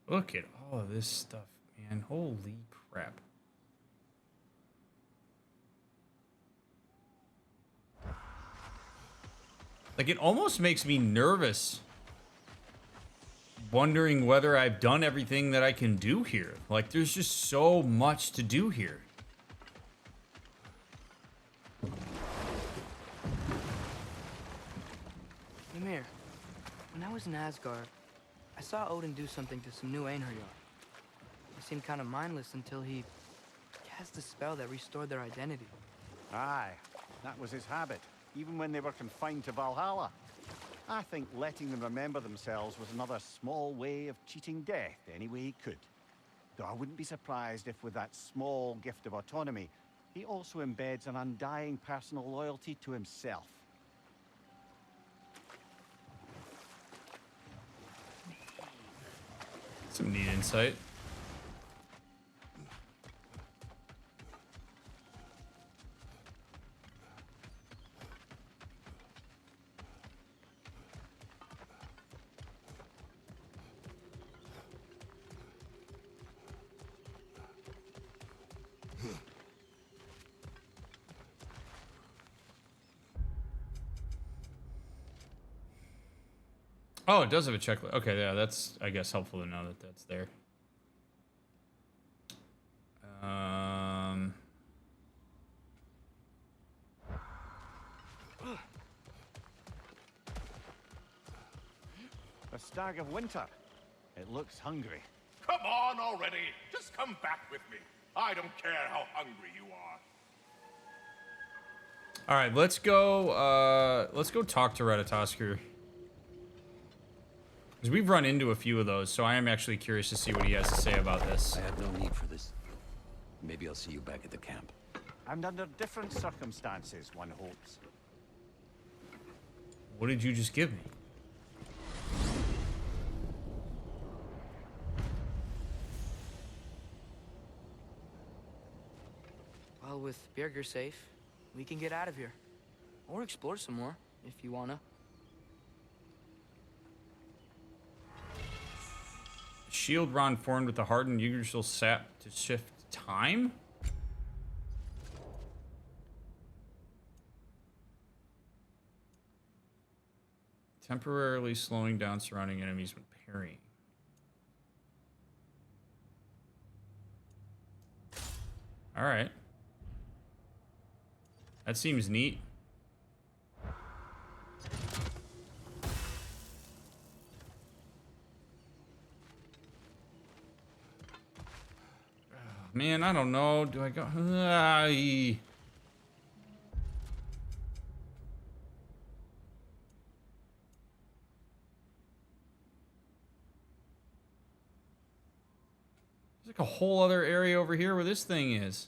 Look at all of this stuff, man. Holy crap. Like, it almost makes me nervous wondering whether I've done everything that I can do here. Like, there's just so much to do here. Mimir, when I was in Asgard, I saw Odin do something to some new Einherjar. They seemed kind of mindless until he cast a spell that restored their identity. Aye, that was his habit, even when they were confined to Valhalla. I think letting them remember themselves was another small way of cheating death any way he could. Though I wouldn't be surprised if with that small gift of autonomy, he also embeds an undying personal loyalty to himself. Some neat insight. Oh, it does have a checklist. Okay, yeah, that's, I guess, helpful to know that that's there. A stag of winter. It looks hungry. Come on already. Just come back with me. I don't care how hungry you are. All right, let's go talk to Retatoskr. Because we've run into a few of those, so I am actually curious to see what he has to say about this. I had no need for this. Maybe I'll see you back at the camp. And under different circumstances, one hopes. What did you just give me? Well, with Birgir safe, we can get out of here. Or explore some more, if you wanna. Shield Ron formed with the hardened Yggdrasil sap to shift time? Temporarily slowing down surrounding enemies when parrying. Alright. That seems neat. Man, I don't know. Do I go? There's like a whole other area over here where this thing is.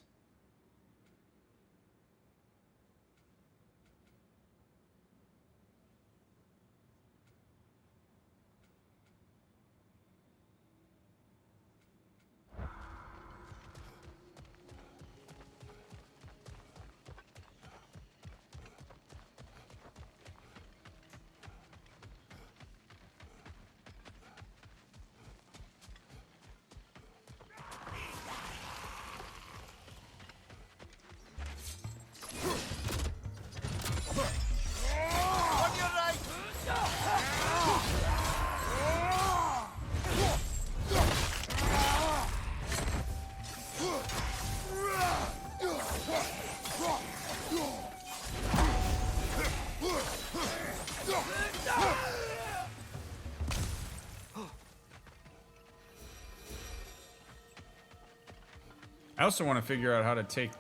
I also want to figure out how to take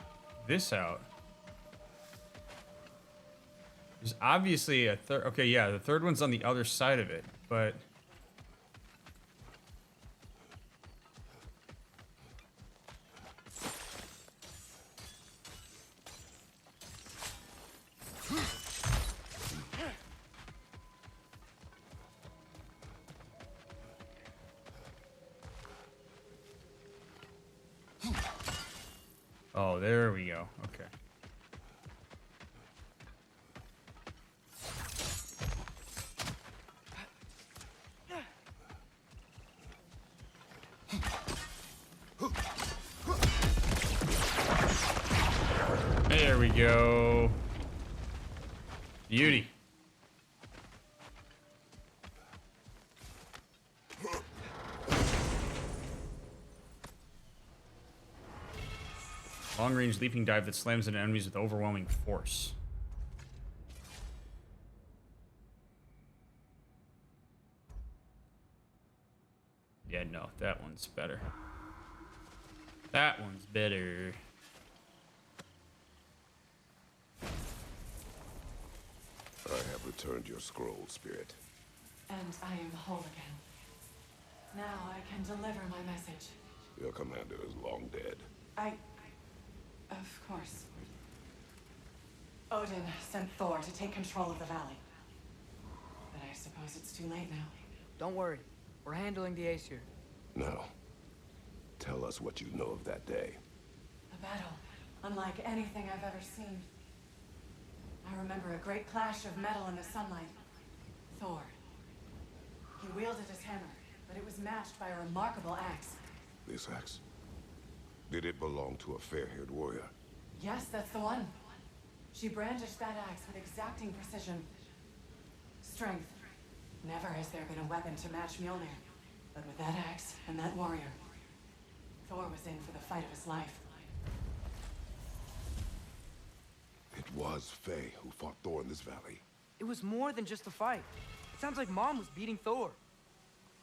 this out. There's obviously a third. Okay, yeah, the third one's on the other side of it, but. Oh, there we go. Okay. There we go. Beauty. Long-range leaping dive that slams into enemies with overwhelming force. Yeah, no, that one's better. That one's better. I have returned your scroll, Spirit. And I am whole again. Now I can deliver my message. Your commander is long dead. Of course. Odin sent Thor to take control of the valley. But I suppose it's too late now. Don't worry. We're handling the Aesir. Now, tell us what you know of that day. A battle unlike anything I've ever seen. I remember a great clash of metal in the sunlight. Thor. He wielded his hammer, but it was matched by a remarkable axe. This axe? Did it belong to a fair-haired warrior? Yes, that's the one. She brandished that axe with exacting precision. Strength. Never has there been a weapon to match Mjolnir. But with that axe and that warrior, Thor was in for the fight of his life. It was Faye who fought Thor in this valley. It was more than just a fight. It sounds like Mom was beating Thor.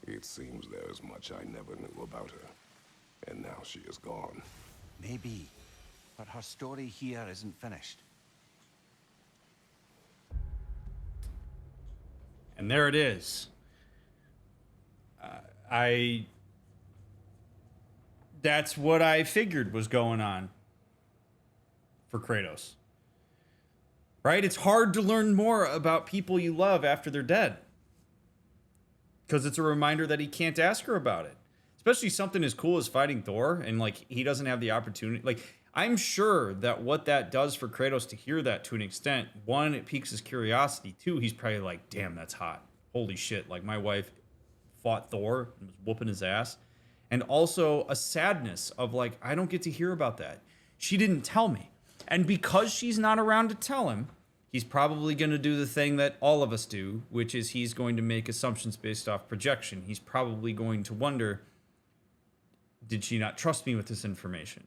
It seems there is much I never knew about her. And now she is gone. Maybe. But her story here isn't finished. And there it is. That's what I figured was going on for Kratos. Right? It's hard to learn more about people you love after they're dead. Because it's a reminder that he can't ask her about it. Especially something as cool as fighting Thor, and like he doesn't have the opportunity. Like, I'm sure that what that does for Kratos to hear that to an extent, one, it piques his curiosity. Two, he's probably like, damn, that's hot. Holy shit. Like, my wife fought Thor and was whooping his ass. And also a sadness of like, I don't get to hear about that. She didn't tell me. And because she's not around to tell him, he's probably going to do the thing that all of us do, which is he's going to make assumptions based off projection. He's probably going to wonder, did she not trust me with this information?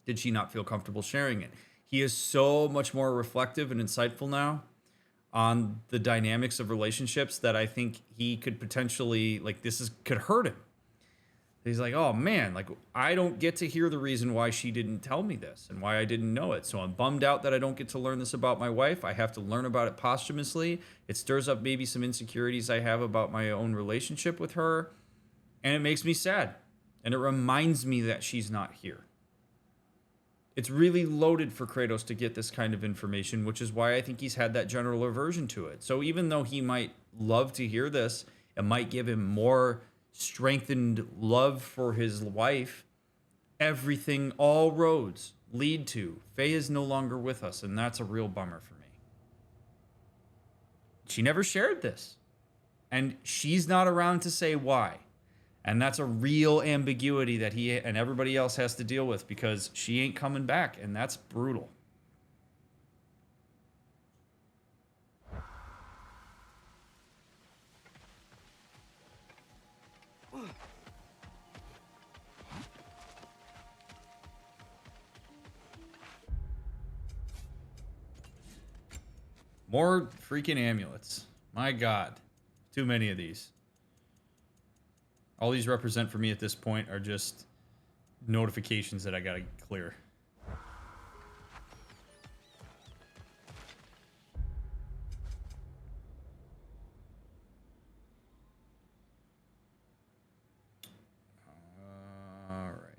Did she not feel comfortable sharing it? He is so much more reflective and insightful now on the dynamics of relationships that I think he could potentially, like, could hurt him. He's like, oh man, like, I don't get to hear the reason why she didn't tell me this and why I didn't know it. So I'm bummed out that I don't get to learn this about my wife. I have to learn about it posthumously. It stirs up maybe some insecurities I have about my own relationship with her. And it makes me sad. And it reminds me that she's not here. It's really loaded for Kratos to get this kind of information, which is why I think he's had that general aversion to it. So even though he might love to hear this, it might give him more strengthened love for his wife. Everything, all roads lead to Faye is no longer with us, and that's a real bummer for me. She never shared this, and she's not around to say why. And that's a real ambiguity that he and everybody else has to deal with because she ain't coming back, and that's brutal. More freaking amulets. My God. Too many of these. All these represent for me at this point are just notifications that I gotta clear. All right.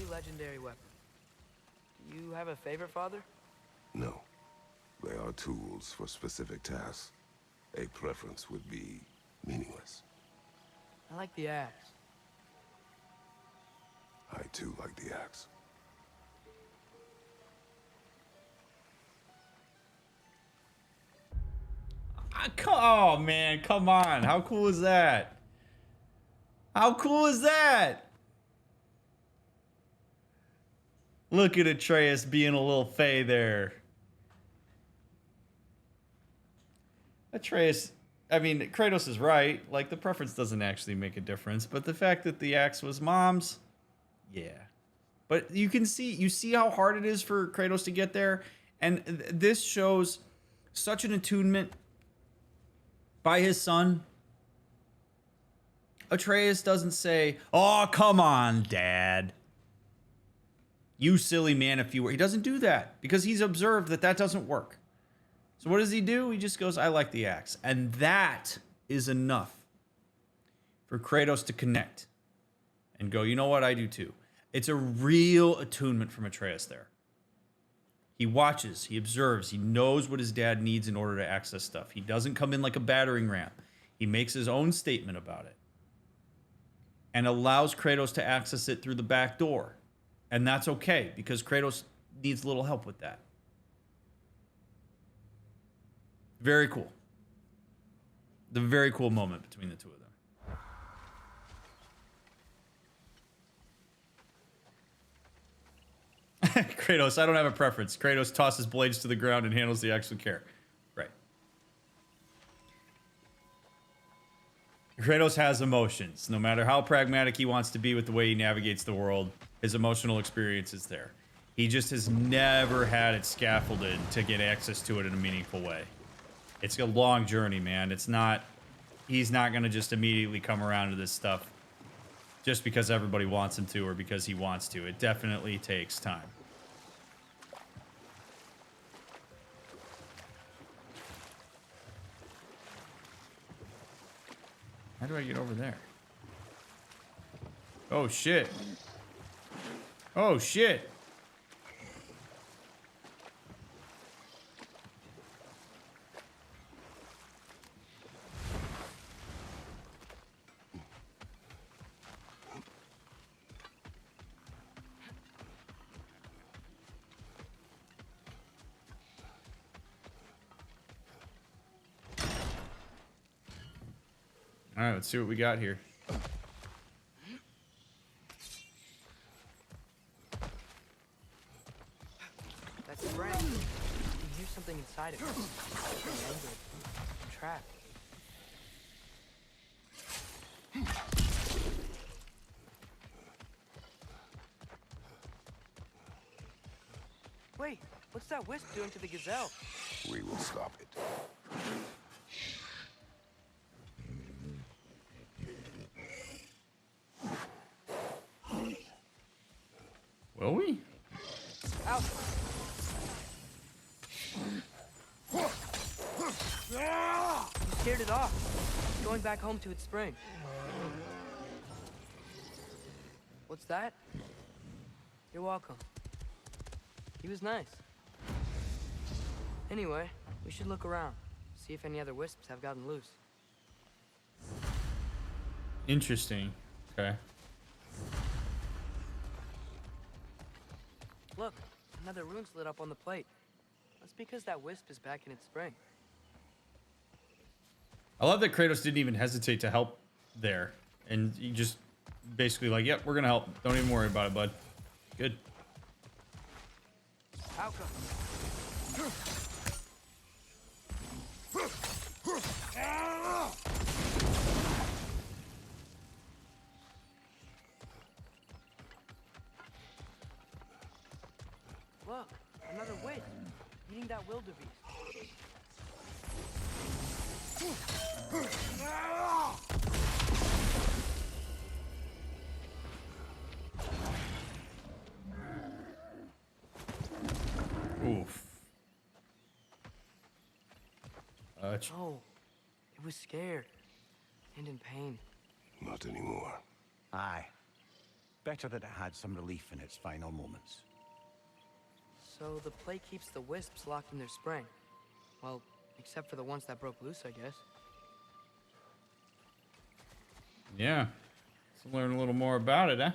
Legendary weapon. Do you have a favorite, Father? No. They are tools for specific tasks. A preference would be meaningless. I like the axe. I too like the axe. Oh man, come on. How cool is that? How cool is that? Look at Atreus being a little Faye there. Atreus, I mean, Kratos is right. Like, the preference doesn't actually make a difference. But the fact that the axe was mom's, yeah. But you can see, you see how hard it is for Kratos to get there. And this shows such an attunement by his son. Atreus doesn't say, "Oh, come on, Dad. You silly man, if you were." He doesn't do that because he's observed that that doesn't work. So what does he do? He just goes, "I like the axe." And that is enough for Kratos to connect and go, "You know what? I do too." It's a real attunement from Atreus there. He watches, he observes, he knows what his dad needs in order to access stuff. He doesn't come in like a battering ram. He makes his own statement about it and allows Kratos to access it through the back door. And that's okay, because Kratos needs a little help with that. Very cool. The very cool moment between the two of them. Kratos, I don't have a preference. Kratos tosses blades to the ground and handles the axe with care. Right. Kratos has emotions. No matter how pragmatic he wants to be with the way he navigates the world, his emotional experience is there. He just has never had it scaffolded to get access to it in a meaningful way. It's a long journey, man. It's not, he's not going to just immediately come around to this stuff just because everybody wants him to or because he wants to. It definitely takes time. How do I get over there? Oh, shit. Oh, shit. All right, let's see what we got here. That's a branch. You can use something inside it. Trap. Wait, what's that wisp doing to the gazelle? We will stop it. Will we? Out. You scared it off. It's going back home to its spring. What's that? You're welcome. He was nice. Anyway, we should look around. See if any other wisps have gotten loose. Interesting. Okay. Look, another rune's lit up on the plate. That's because that wisp is back in its spring. I love that Kratos didn't even hesitate to help there. And he just basically like, yep, we're going to help. Don't even worry about it, bud. Good. Outcome. find that wildebeest. Oof. Oh, it was scared and in pain. Not anymore. Aye. Better that it had some relief in its final moments. So the plate keeps the wisps locked in their spring. Well, except for the ones that broke loose, I guess. Yeah. Let's learn a little more about it, huh?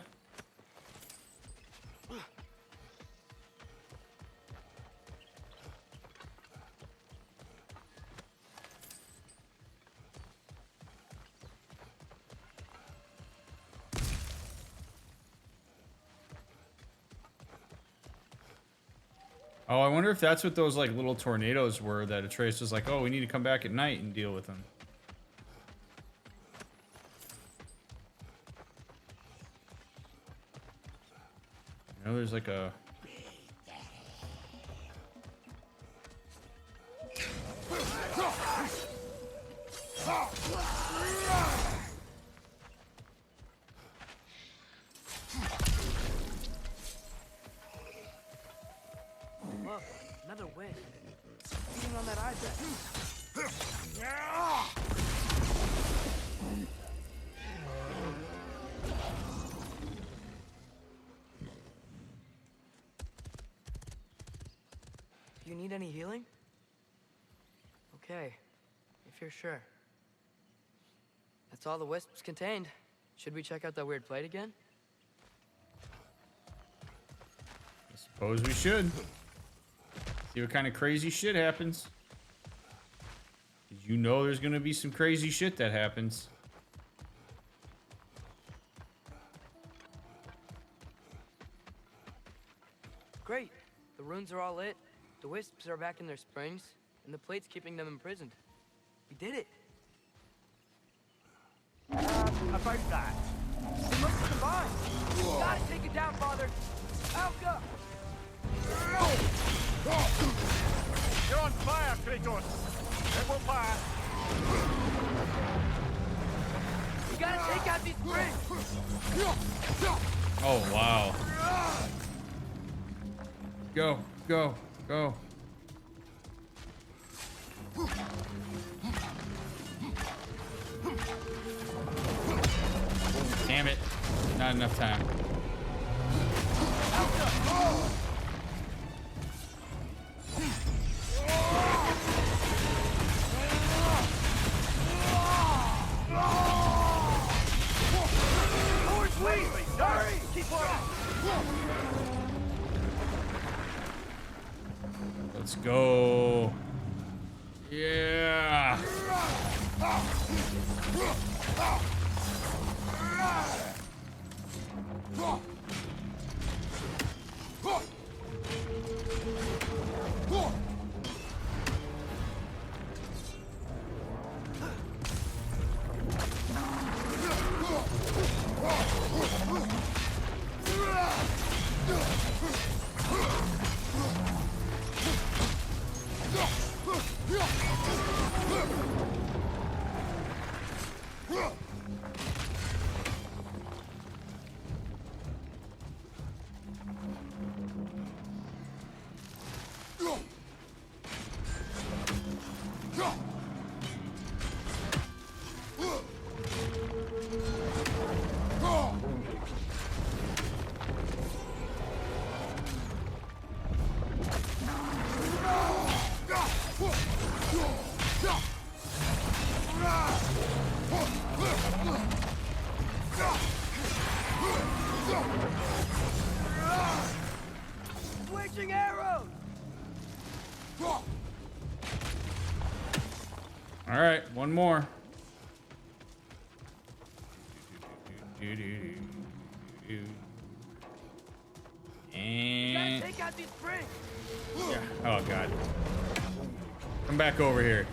Oh, I wonder if that's what those like little tornadoes were that Atreus was like, oh, we need to come back at night and deal with them. You know, there's like a... Look, another wisp. Feeding on that ibex. Do you need any healing? Okay, if you're sure. That's all the wisps contained. Should we check out that weird plate again? I suppose we should. See what kind of crazy shit happens. 'Cause you know there's gonna be some crazy shit that happens. Great. The runes are all lit. The wisps are back in their springs, and the plate's keeping them imprisoned. We did it. About that. They must have combined. You gotta take it down, Father. Out up. You're on fire, Kratos! It will pass! We gotta take out these springs. Oh, wow. Go, go, go. Damn it. Not enough time. Let's go. Yeah. Switching arrows. All right, one more. And Take out these springs. yeah. Oh god. Come back over here.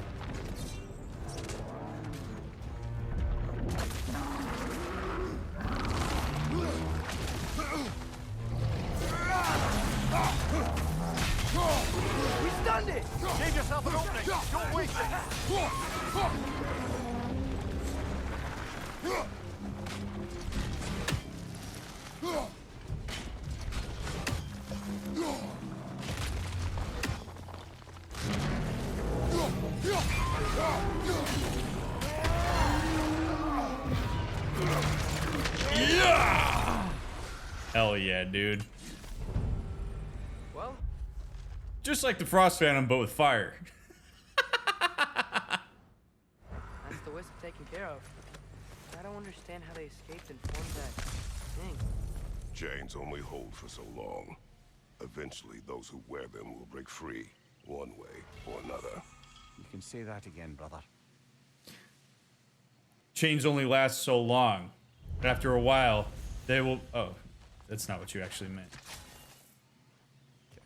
We stunned it. Yeah! Hell yeah, dude. Well, just like the Frost Phantom, but with fire. that's the wisp taken care of. I don't understand how they escaped and formed that thing. Chains only hold for so long. Eventually, those who wear them will break free, one way or another. You can say that again, brother. Chains only last so long. After a while, they will... Oh, that's not what you actually meant. Okay.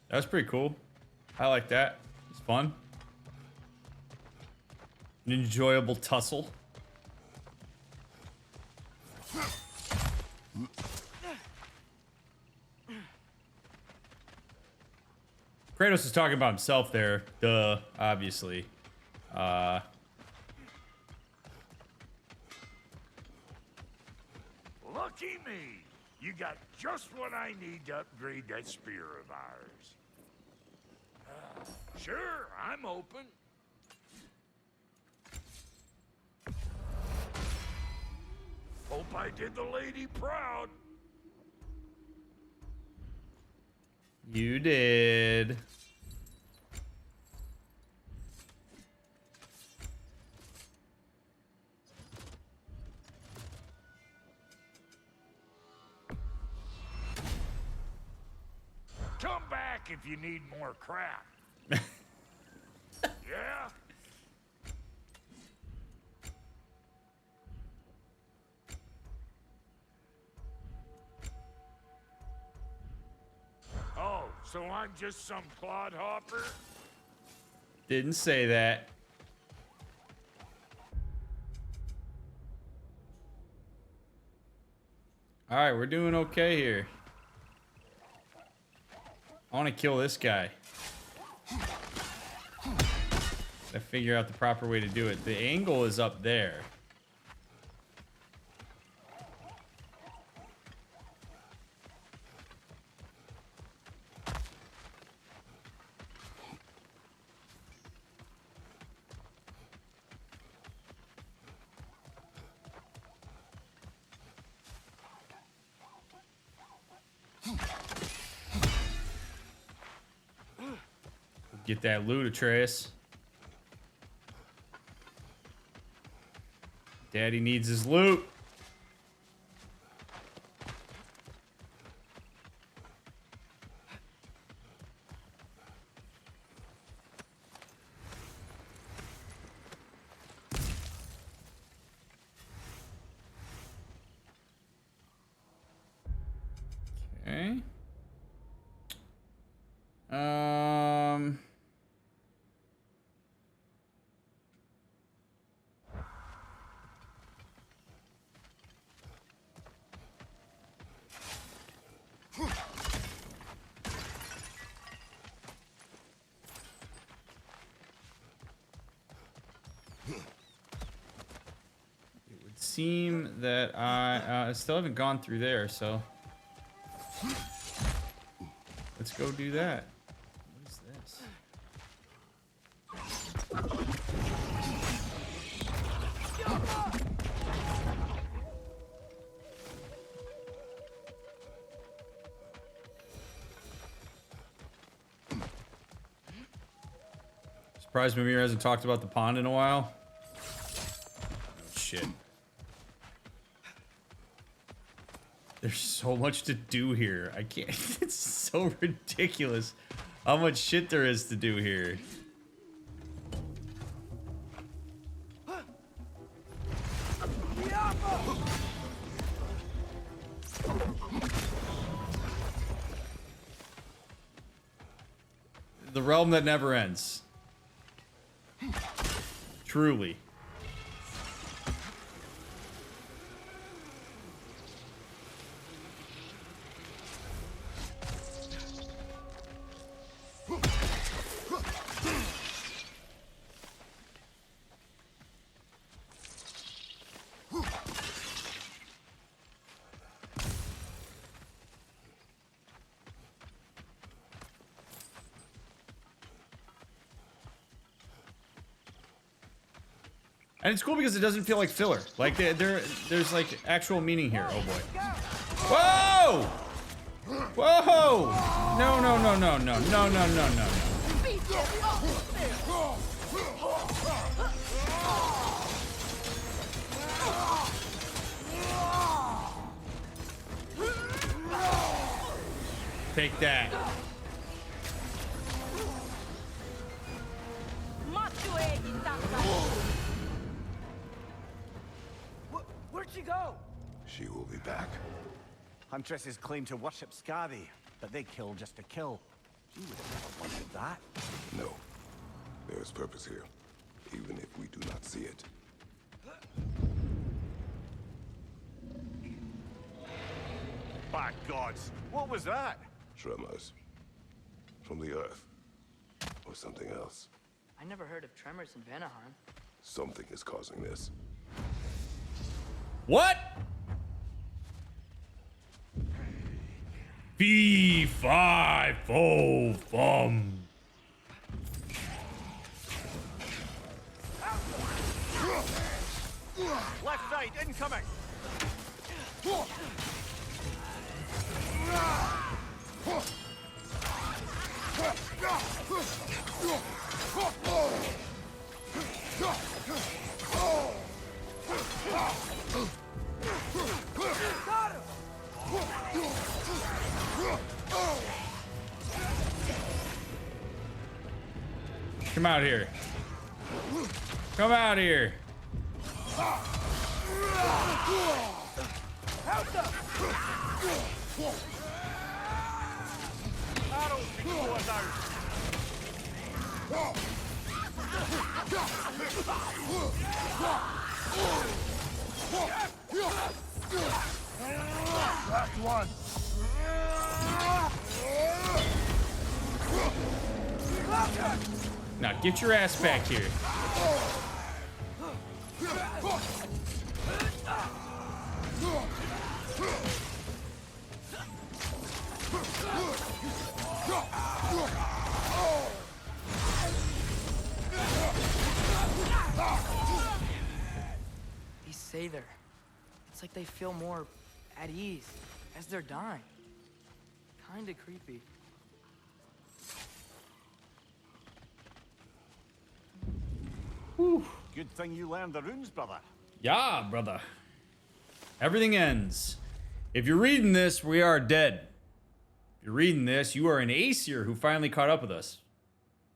That was pretty cool. I like that. It's fun. An enjoyable tussle. Kratos is talking about himself there. Duh, obviously. Lucky me! You got just what I need to upgrade that spear of ours. Sure, I'm open. Hope I did the lady proud. You did. Come back if you need more crap. Yeah? Oh, so I'm just some clodhopper? Didn't say that. All right, we're doing okay here. I want to kill this guy. I figure out the proper way to do it. The angle is up there. Get that loot, Atreus. Daddy needs his loot. Okay. Seem that I still haven't gone through there, so let's go do that. What is this? Surprised Mimir hasn't talked about the pond in a while. Oh, shit. There's so much to do here. I can't. It's so ridiculous how much shit there is to do here. The realm that never ends. Truly. And it's cool because it doesn't feel like filler. Like there's like actual meaning here. Oh boy. Whoa! Whoa! No, no, no, no, no, no, no, no, no. Take that. Where'd she go? She will be back. Huntresses claim to worship Skadi, but they kill just to kill. You would have never wanted that. No. There is purpose here, even if we do not see it. By gods, what was that? Tremors. From the earth. Or something else. I never heard of tremors in Anaheim. Something is causing this. What? Fee, fi, fo, fum. Left side, incoming! Come out here. Come out here. Last one! Now get your ass back here. These say there. It's like they feel more at ease as they're dying. Kinda creepy. Whew. Good thing you learned the runes, brother. Yeah, brother. Everything ends. If you're reading this, we are dead. If you're reading this, you are an Aesir who finally caught up with us.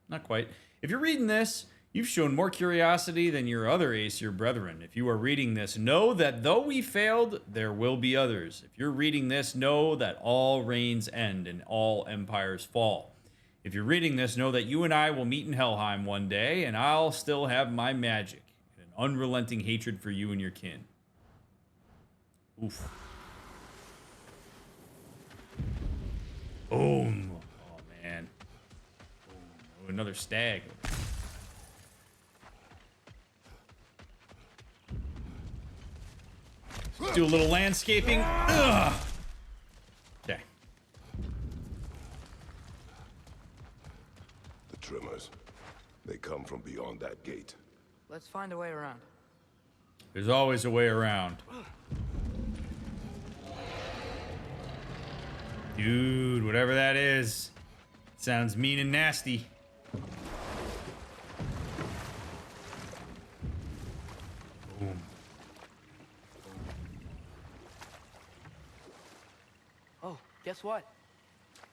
Not quite. If you're reading this, you've shown more curiosity than your other Aesir brethren. If you are reading this, know that though we failed, there will be others. If you're reading this, know that all reigns end and all empires fall. If you're reading this, know that you and I will meet in Helheim one day, and I'll still have my magic and an unrelenting hatred for you and your kin. Oof. Boom. Oh, man. Boom. Another stag. Let's do a little landscaping. Ugh. Okay. The tremors. They come from beyond that gate. Let's find a way around. There's always a way around. Dude, whatever that is, sounds mean and nasty. Boom. Oh, guess what?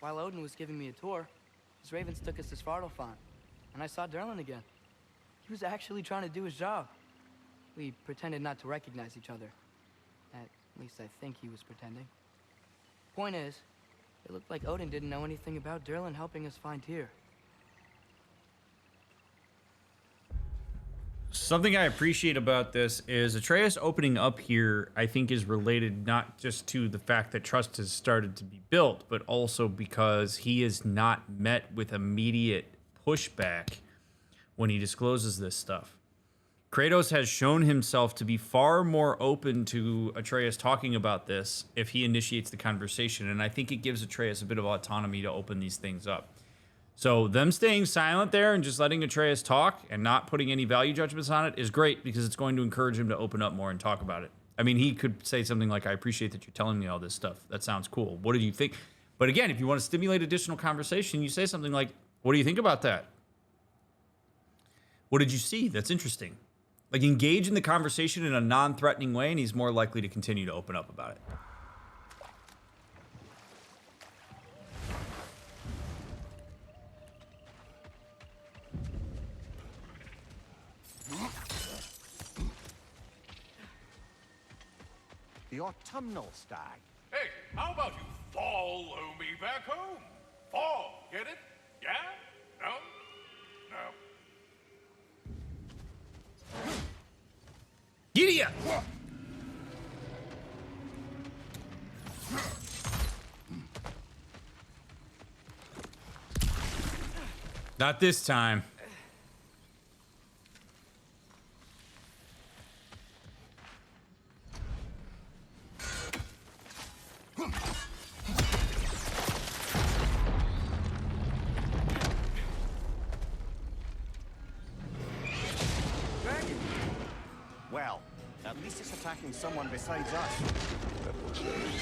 While Odin was giving me a tour, his ravens took us to Svartalfheim, and I saw Durlin again. He was actually trying to do his job. We pretended not to recognize each other. At least I think he was pretending. Point is, it looked like Odin didn't know anything about Durlin helping us find Tyr. Something I appreciate about this is Atreus opening up here, I think, is related not just to the fact that trust has started to be built, but also because he is not met with immediate pushback when he discloses this stuff. Kratos has shown himself to be far more open to Atreus talking about this if he initiates the conversation, and I think it gives Atreus a bit of autonomy to open these things up. So them staying silent there and just letting Atreus talk and not putting any value judgments on it is great because it's going to encourage him to open up more and talk about it. I mean, he could say something like, I appreciate that you're telling me all this stuff. That sounds cool. What did you think? But again, if you want to stimulate additional conversation, you say something like, what do you think about that? What did you see? That's interesting. Like, engage in the conversation in a non-threatening way, and he's more likely to continue to open up about it. The autumnal stag. Hey, how about you follow me back home? Fall, get it? Yeah? No? No. Giddy up! Not this time. Well, at least it's attacking someone besides us. That will change.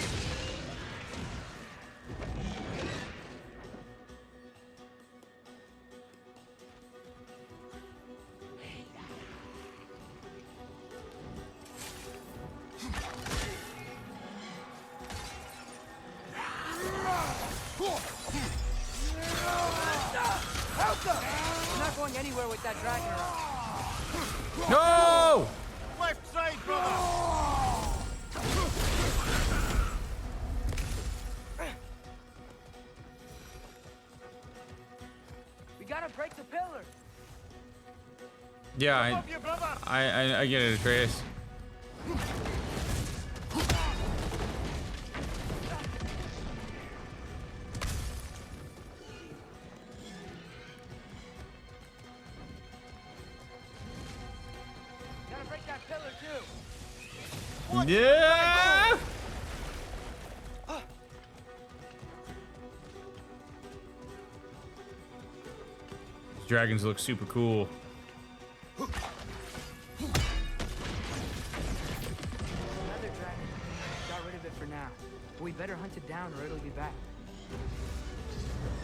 I'm not going anywhere with that dragon around. No! Left side, brother! We gotta break the pillar. Yeah, I get it, Atreus. Gotta break that pillar too. Yeah! These dragons look super cool. Another dragon. Got rid of it for now. But we better hunt it down or it'll be back.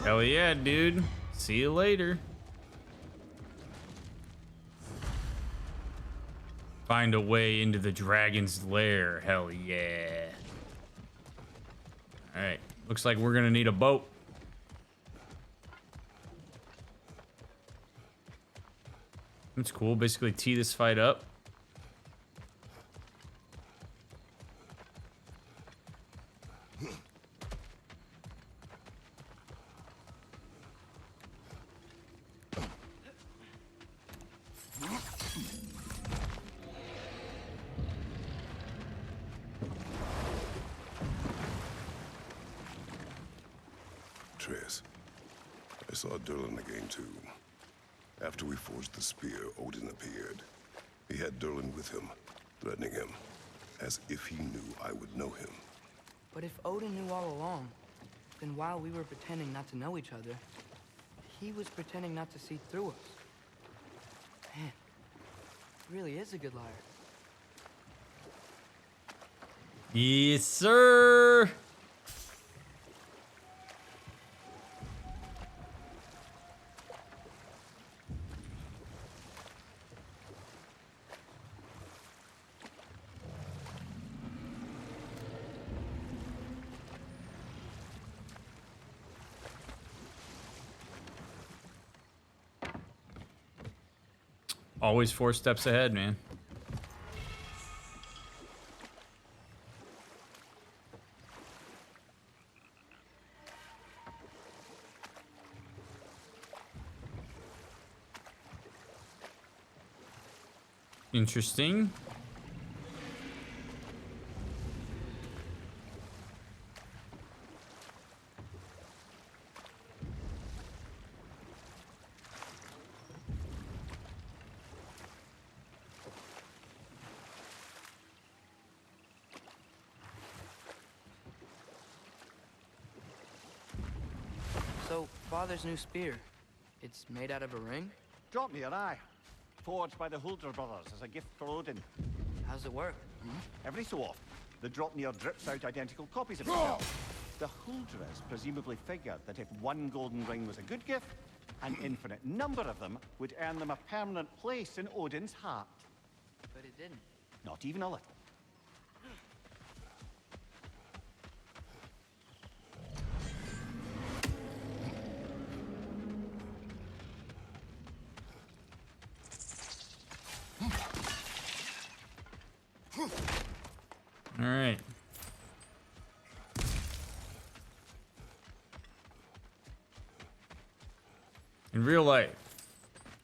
Hell yeah, dude. See you later. Find a way into the dragon's lair. Hell yeah. All right. Looks like we're gonna need a boat. That's cool. Basically tee this fight up. Atreus, I saw Durlin again too. After we forged the spear, Odin appeared. He had Durlin with him, threatening him, as if he knew I would know him. But if Odin knew all along, then while we were pretending not to know each other, he was pretending not to see through us. Man, he really is a good liar. Yes, sir. Always 4 steps ahead, man. Interesting. So, Father's new spear, it's made out of a ring? Draupnir, aye. Forged by the Huldra brothers as a gift for Odin. How's it work? Every so often, the Draupnir drips out identical copies of itself. The Huldras presumably figured that if one golden ring was a good gift, an infinite number of them would earn them a permanent place in Odin's heart. But it didn't. Not even a little. All right. In real life,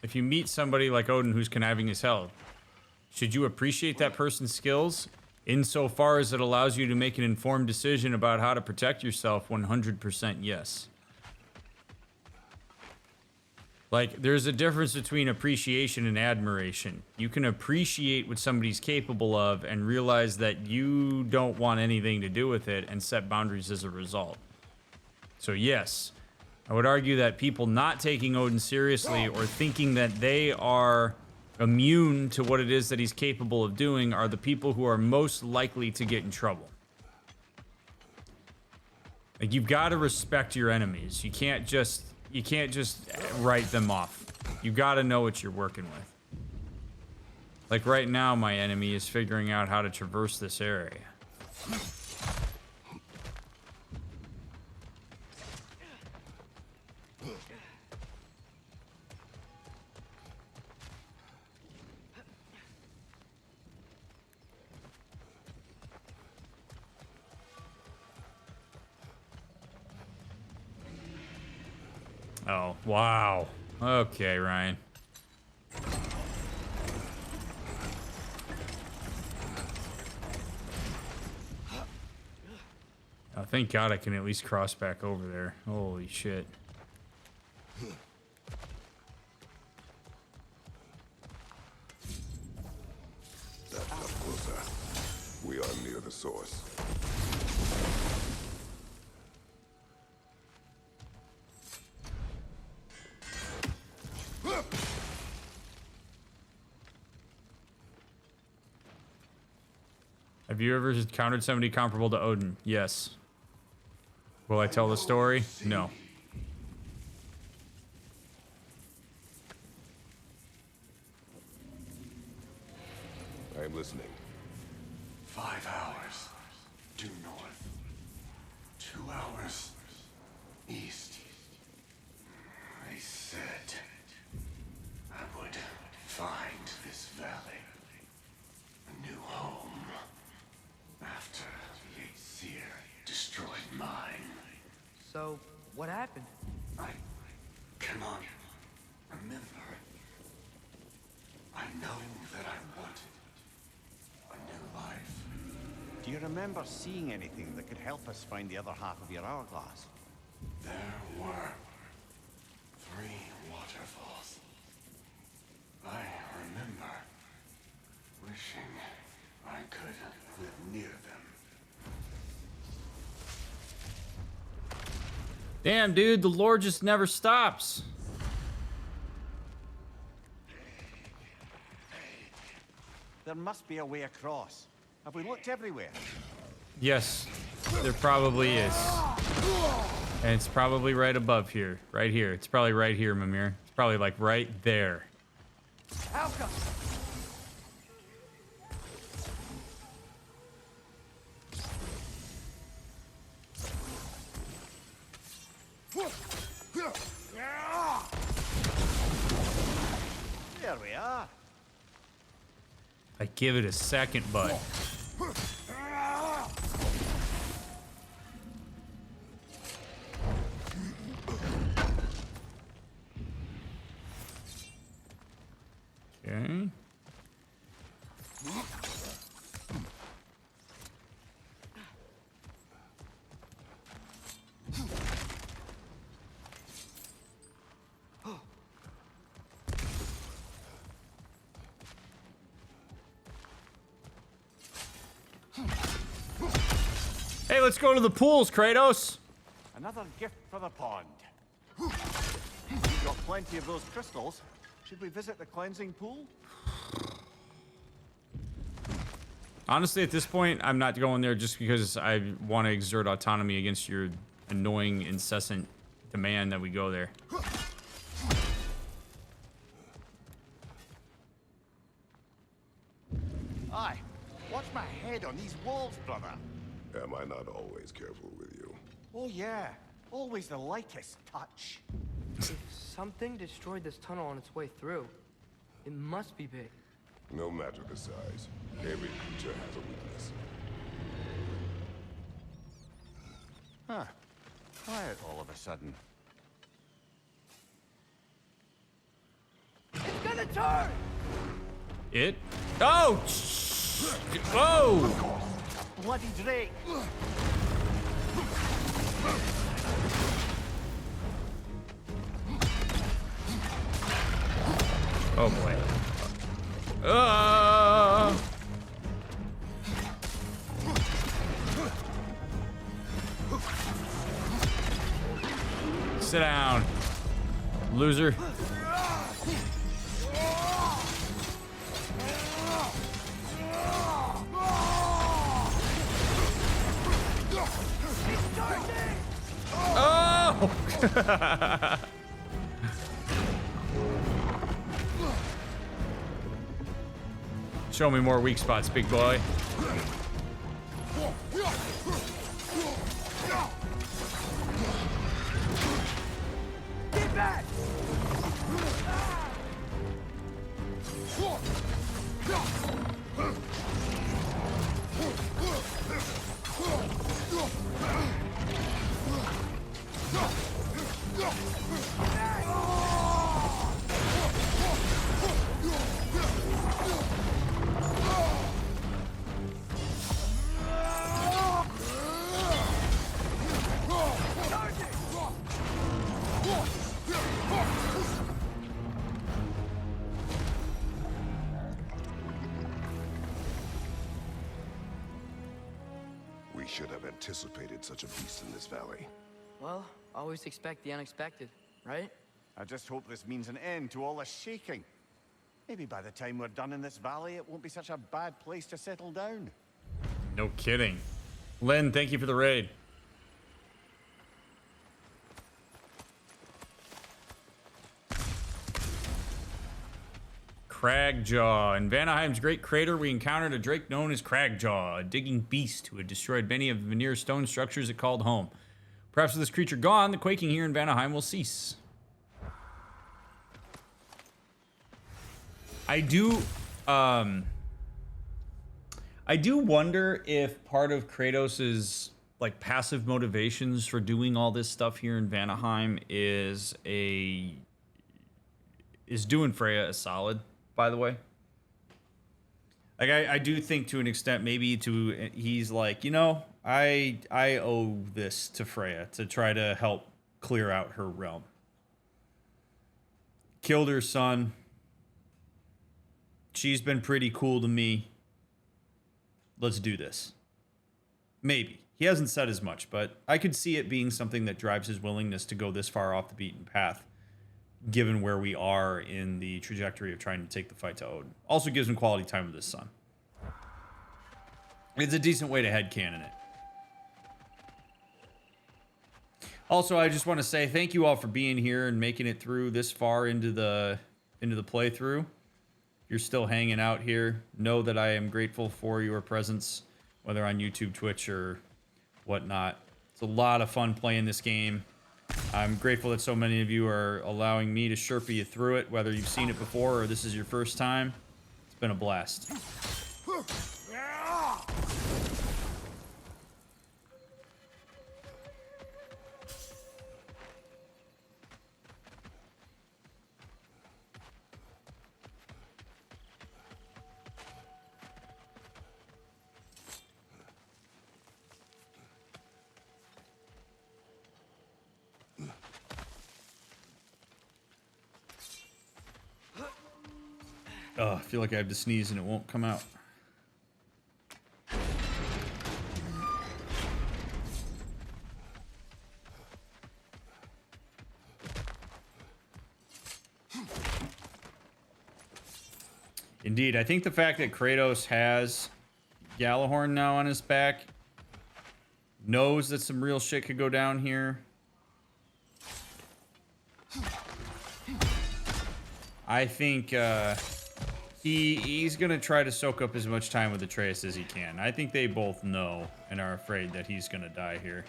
if you meet somebody like Odin who's conniving as hell, should you appreciate that person's skills insofar as it allows you to make an informed decision about how to protect yourself? 100% yes. Like, there's a difference between appreciation and admiration. You can appreciate what somebody's capable of and realize that you don't want anything to do with it and set boundaries as a result. So yes, I would argue that people not taking Odin seriously or thinking that they are immune to what it is that he's capable of doing are the people who are most likely to get in trouble. Like, you've got to respect your enemies. You can't just write them off. You got to know what you're working with. Like right now, my enemy is figuring out how to traverse this area. Oh, wow. Okay, Ryan. Oh, thank God I can at least cross back over there. Holy shit. That's up closer. We are near the source. Have you ever encountered somebody comparable to Odin? Yes. Will I tell the story? No. I am listening. 5 hours due north. 2 hours east. I said I would find this valley a new home after the Aesir destroyed mine. So, what happened? I cannot remember. I know that I wanted a new life. Do you remember seeing anything that could help us find the other half of your hourglass? There were 3 waterfalls. I remember wishing I could live near them. Damn, dude, the lore just never stops. There must be a way across. Have we looked everywhere? Yes, there probably is. And it's probably right above here. Right here. It's probably right here, Mimir. It's probably like right there. How come? There we are. I give it a second, bud. Okay. Hey, let's go to the pools, Kratos. Another gift for the pond. You've got plenty of those crystals. Should we visit the cleansing pool? Honestly, at this point, I'm not going there just because I want to exert autonomy against your annoying, incessant demand that we go there. Aye. Watch my head on these walls, brother. Am I not always careful with you? Oh, yeah. Always the lightest touch. If something destroyed this tunnel on its way through, it must be big. No matter the size, every creature has a weakness. Huh. Quiet all of a sudden. It's gonna turn! It? Oh! Whoa! Bloody Drake! Oh boy. Sit down, loser. Oh! Show me more weak spots, big boy. Get back! We should have anticipated such a beast in this valley. Well, always expect the unexpected, right? I just hope this means an end to all this shaking. Maybe by the time we're done in this valley, it won't be such a bad place to settle down. No kidding. Len, thank you for the raid. Cragjaw. In Vanaheim's Great Crater, we encountered a drake known as Cragjaw, a digging beast who had destroyed many of the veneer stone structures it called home. Perhaps with this creature gone, the quaking here in Vanaheim will cease. I do wonder if part of Kratos's like passive motivations for doing all this stuff here in Vanaheim is doing Freya a solid, by the way. Like I do think to an extent maybe he's like, you know, I owe this to Freya to try to help clear out her realm. Killed her son. She's been pretty cool to me. Let's do this. Maybe. He hasn't said as much, but I could see it being something that drives his willingness to go this far off the beaten path, given where we are in the trajectory of trying to take the fight to Odin. Also gives him quality time with his son. It's a decent way to headcanon it. Also, I just want to say thank you all for being here and making it through this far into the playthrough. If you're still hanging out here, know that I am grateful for your presence, whether on YouTube, Twitch, or whatnot. It's a lot of fun playing this game. I'm grateful that so many of you are allowing me to Sherpa you through it, whether you've seen it before or this is your first time. It's been a blast. Oh, I feel like I have to sneeze and it won't come out. Indeed, I think the fact that Kratos has Gjallarhorn now on his back, knows that some real shit could go down here. I think he's gonna try to soak up as much time with Atreus as he can. I think they both know and are afraid that he's gonna die here.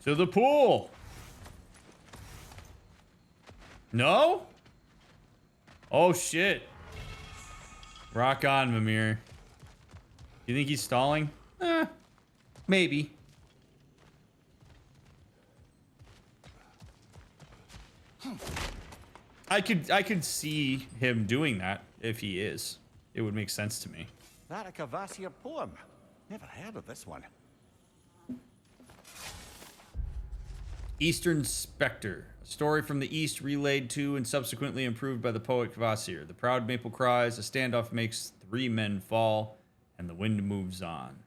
To the pool. No? Oh, shit. Rock on, Mimir. You think he's stalling? Maybe. I could see him doing that if he is. It would make sense to me. That a Cavassier poem? Never heard of this one. Eastern Spectre, a story from the East relayed to and subsequently improved by the poet Kvasir. The proud maple cries, a standoff makes 3 men fall, and the wind moves on.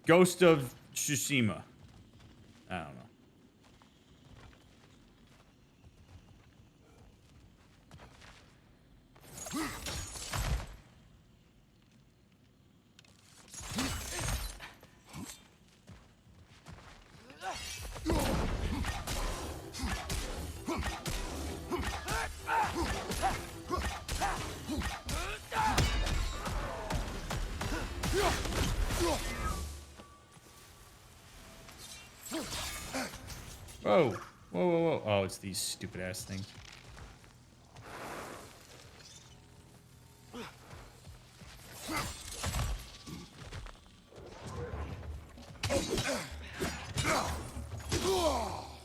Ghost of Tsushima. I don't know. Whoa. Whoa, whoa, whoa. Oh, it's these stupid ass things.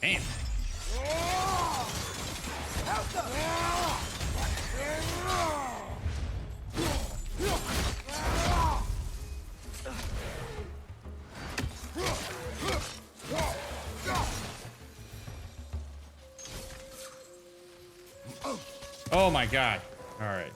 Damn. Oh my god. All right.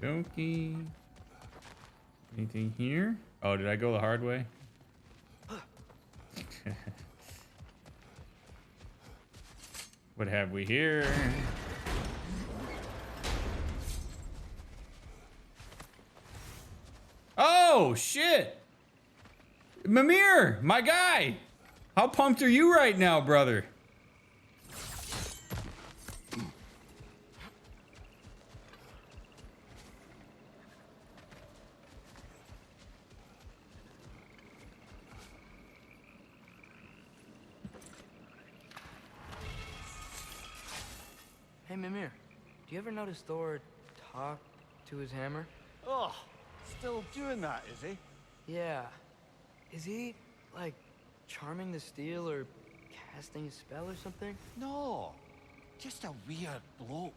Okey. Anything here? Oh, did I go the hard way? What have we here? Oh, shit! Mimir, my guy! How pumped are you right now, brother? Hey, Mimir, do you ever notice Thor talk to his hammer? Oh, still doing that, is he? Yeah. Is he, like, charming the steel or casting a spell or something? No, just a weird bloke.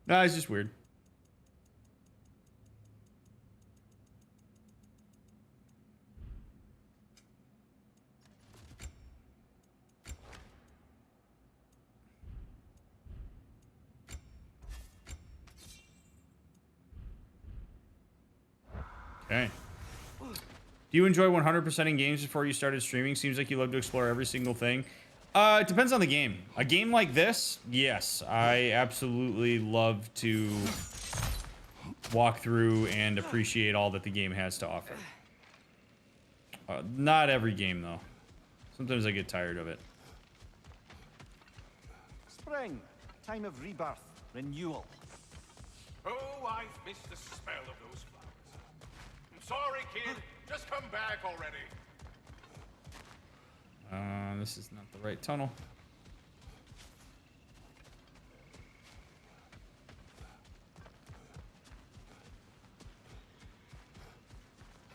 Nah, it's just weird. Okay. Do you enjoy 100%ing games before you started streaming? Seems like you love to explore every single thing. It depends on the game. A game like this, yes, I absolutely love to walk through and appreciate all that the game has to offer. Not every game, though. Sometimes I get tired of it. Spring, time of rebirth, renewal. Oh, I've missed the smell of those flowers. I'm sorry, kid. Just come back already. This is not the right tunnel.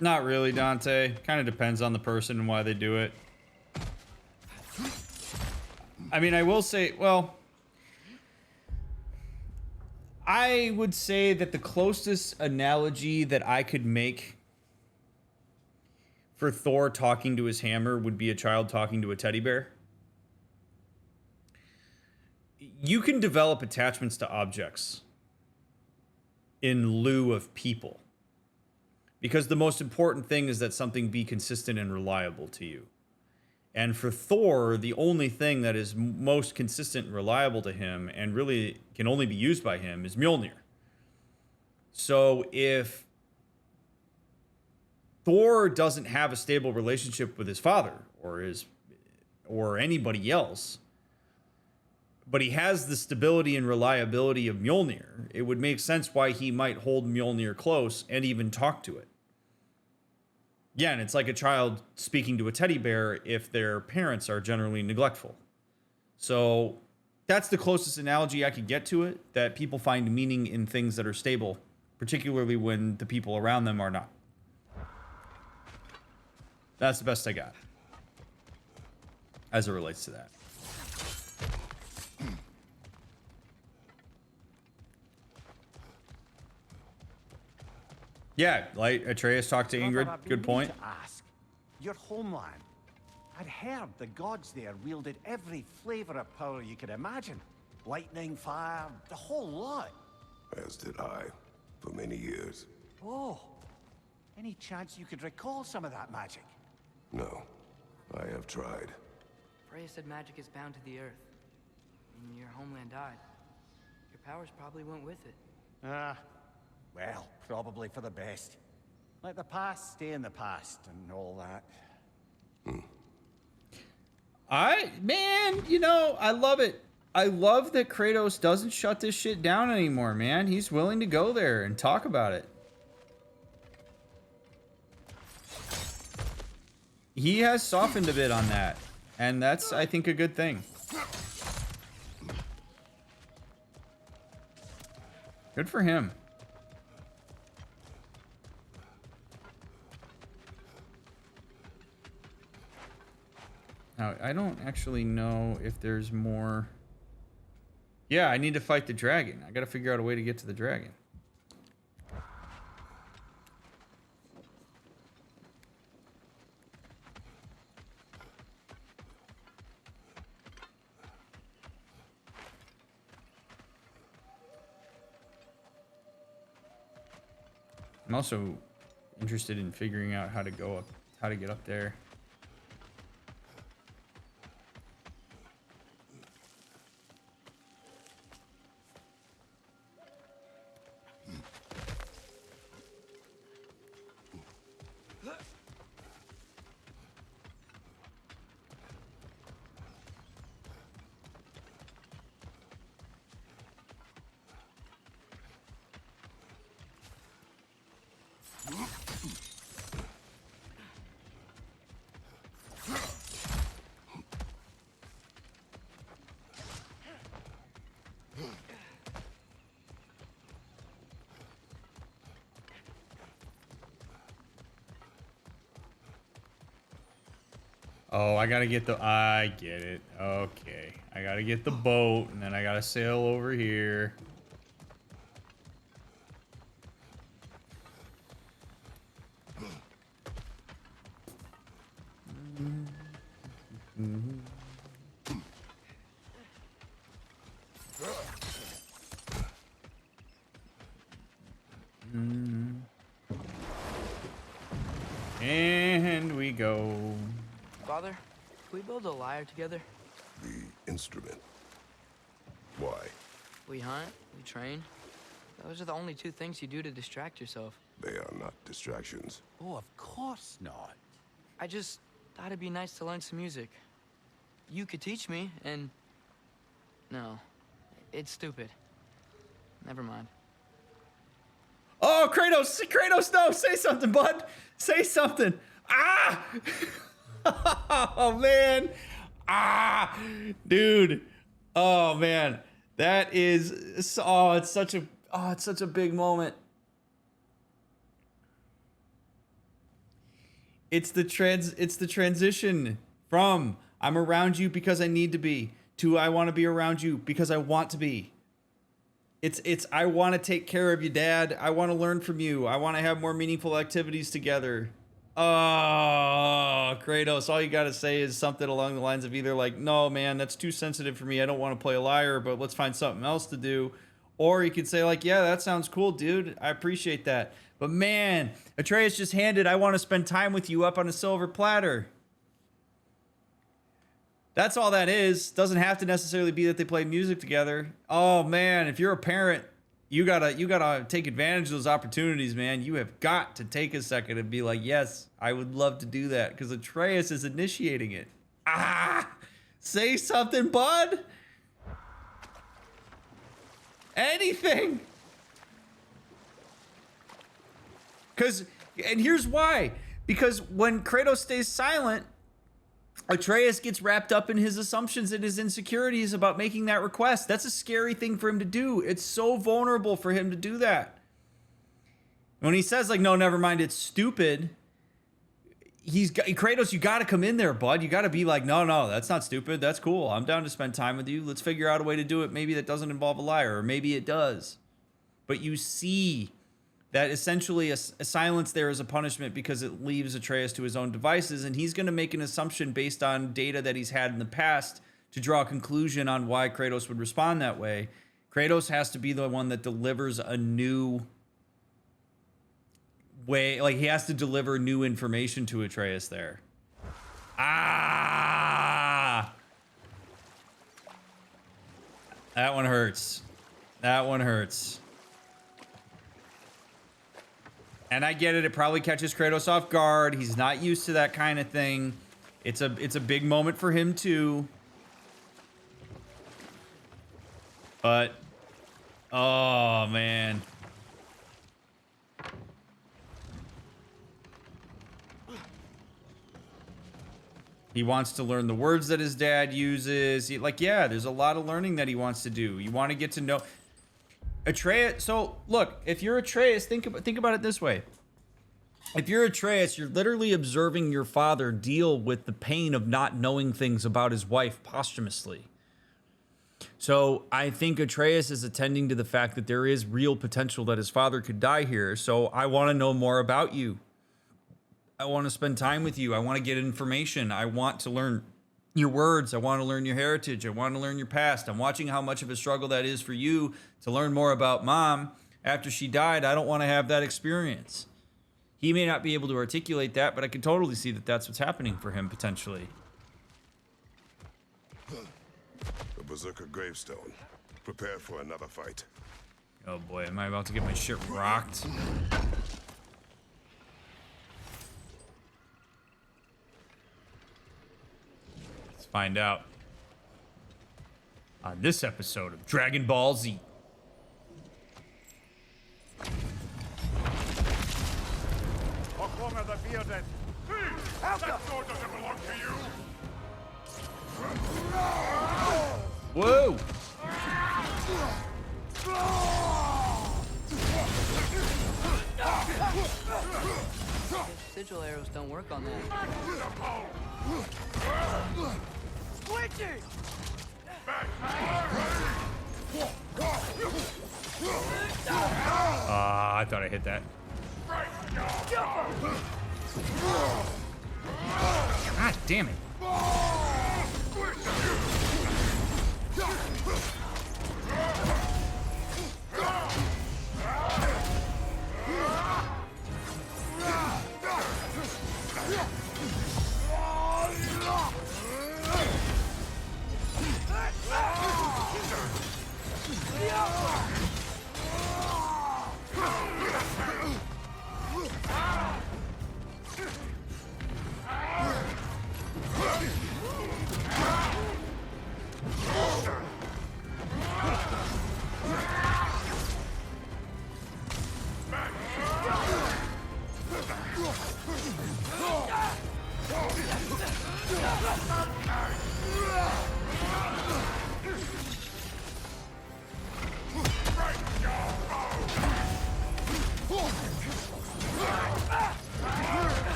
Not really, Dante. Kind of depends on the person and why they do it. I mean, I will say, well, I would say that the closest analogy that I could make for Thor talking to his hammer would be a child talking to a teddy bear. You can develop attachments to objects in lieu of people, because the most important thing is that something be consistent and reliable to you. And for Thor, the only thing that is most consistent and reliable to him and really can only be used by him is Mjolnir. So if Thor doesn't have a stable relationship with his father or anybody else, but he has the stability and reliability of Mjolnir, it would make sense why he might hold Mjolnir close and even talk to it. Yeah, and it's like a child speaking to a teddy bear if their parents are generally neglectful. So that's the closest analogy I could get to it, that people find meaning in things that are stable, particularly when the people around them are not. That's the best I got as it relates to that. Yeah, like Atreus talked to Ingrid. Good point. To ask. Your homeland. I'd heard the gods there wielded every flavor of power you could imagine. Lightning, fire, the whole lot. As did I, for many years. Oh, any chance you could recall some of that magic? No, I have tried. Freya said magic is bound to the earth. When your homeland died, your powers probably went with it. Well, probably for the best. Let the past stay in the past and all that. Man, you know, I love it. I love that Kratos doesn't shut this shit down anymore, man. He's willing to go there and talk about it. He has softened a bit on that, and that's, I think, a good thing. Good for him. Now, I don't actually know if there's more. Yeah, I need to fight the dragon. I gotta figure out a way to get to the dragon. I'm also interested in figuring out how to go up, how to get up there. Oh, I gotta get the... I get it. Okay. I gotta get the boat, and then I gotta sail over here. And And we go. Father, can we build a lyre together? The instrument. Why? We hunt, we train. Those are the only two things you do to distract yourself. They are not distractions. Oh, of course not. I just thought it'd be nice to learn some music. You could teach me, and... No, it's stupid. Never mind. Oh, Kratos! Kratos, no! Say something, bud! Say something! Ah! Oh, man! Ah! Dude! Oh, man. That is... Oh, it's such a big moment. It's the transition from I'm around you because I need to be to I want to be around you because I want to be. It's I want to take care of you, Dad. I want to learn from you. I want to have more meaningful activities together. Oh, Kratos, all you got to say is something along the lines of either like, no, man, that's too sensitive for me. I don't want to play a lyre, but let's find something else to do. Or you could say like, yeah, that sounds cool, dude. I appreciate that. But man, Atreus just handed, I want to spend time with you up on a silver platter. That's all that is. Doesn't have to necessarily be that they play music together. Oh man, if you're a parent, you gotta take advantage of those opportunities, man. You have got to take a second and be like, yes, I would love to do that because Atreus is initiating it. Ah, say something, bud. Anything. And here's why. Because when Kratos stays silent, Atreus gets wrapped up in his assumptions and his insecurities about making that request. That's a scary thing for him to do. It's so vulnerable for him to do that. When he says like, no, never mind, it's stupid. Kratos, you got to come in there, bud. You got to be like, no, that's not stupid. That's cool. I'm down to spend time with you. Let's figure out a way to do it. Maybe that doesn't involve a lyre, or maybe it does. But you see that essentially a silence there is a punishment because it leaves Atreus to his own devices, and he's going to make an assumption based on data that he's had in the past to draw a conclusion on why Kratos would respond that way. Kratos has to be the one that delivers a new way, like he has to deliver new information to Atreus there. Ah! That one hurts. That one hurts. And I get it. It probably catches Kratos off guard. He's not used to that kind of thing. It's a big moment for him too. But, oh man. He wants to learn the words that his dad uses. Yeah, there's a lot of learning that he wants to do. You want to get to know Atreus. So look, if you're Atreus, think about it this way. If you're Atreus, you're literally observing your father deal with the pain of not knowing things about his wife posthumously. So I think Atreus is attending to the fact that there is real potential that his father could die here. So I want to know more about you. I want to spend time with you. I want to get information. I want to learn your words. I want to learn your heritage. I want to learn your past. I'm watching how much of a struggle that is for you to learn more about Mom. After she died, I don't want to have that experience. He may not be able to articulate that, but I can totally see that that's what's happening for him potentially. A berserker gravestone. Prepare for another fight. Oh boy, am I about to get my shit rocked? Find out on this episode of Dragon Ball Z. That sword doesn't belong to you! Whoa! Sigil arrows don't work on that. Switching! I thought I hit that. God damn it.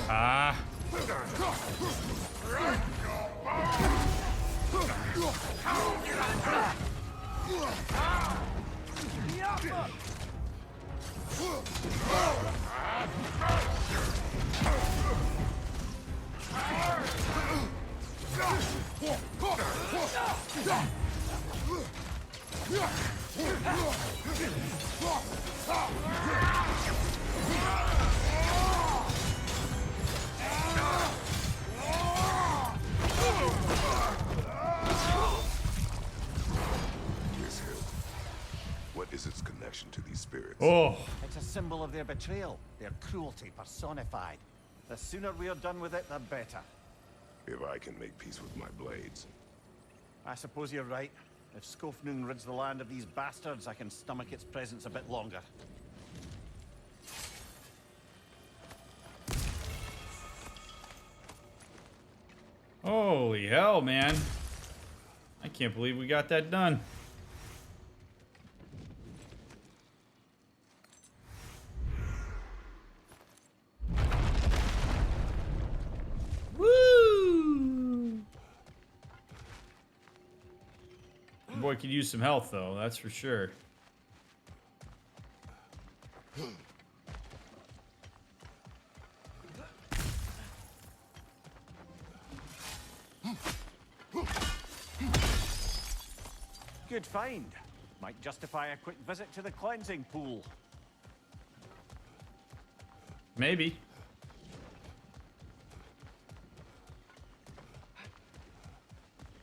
Ah. This hill. What is its connection to these spirits? Oh. It's a symbol of their betrayal, their cruelty personified. The sooner we're done with it, the better. If I can make peace with my blades. I suppose you're right. If Skofnung rids the land of these bastards, I can stomach its presence a bit longer. Holy hell, man. I can't believe we got that done. Woo! Your boy could use some health, though, that's for sure. Good find. Might justify a quick visit to the cleansing pool. Maybe.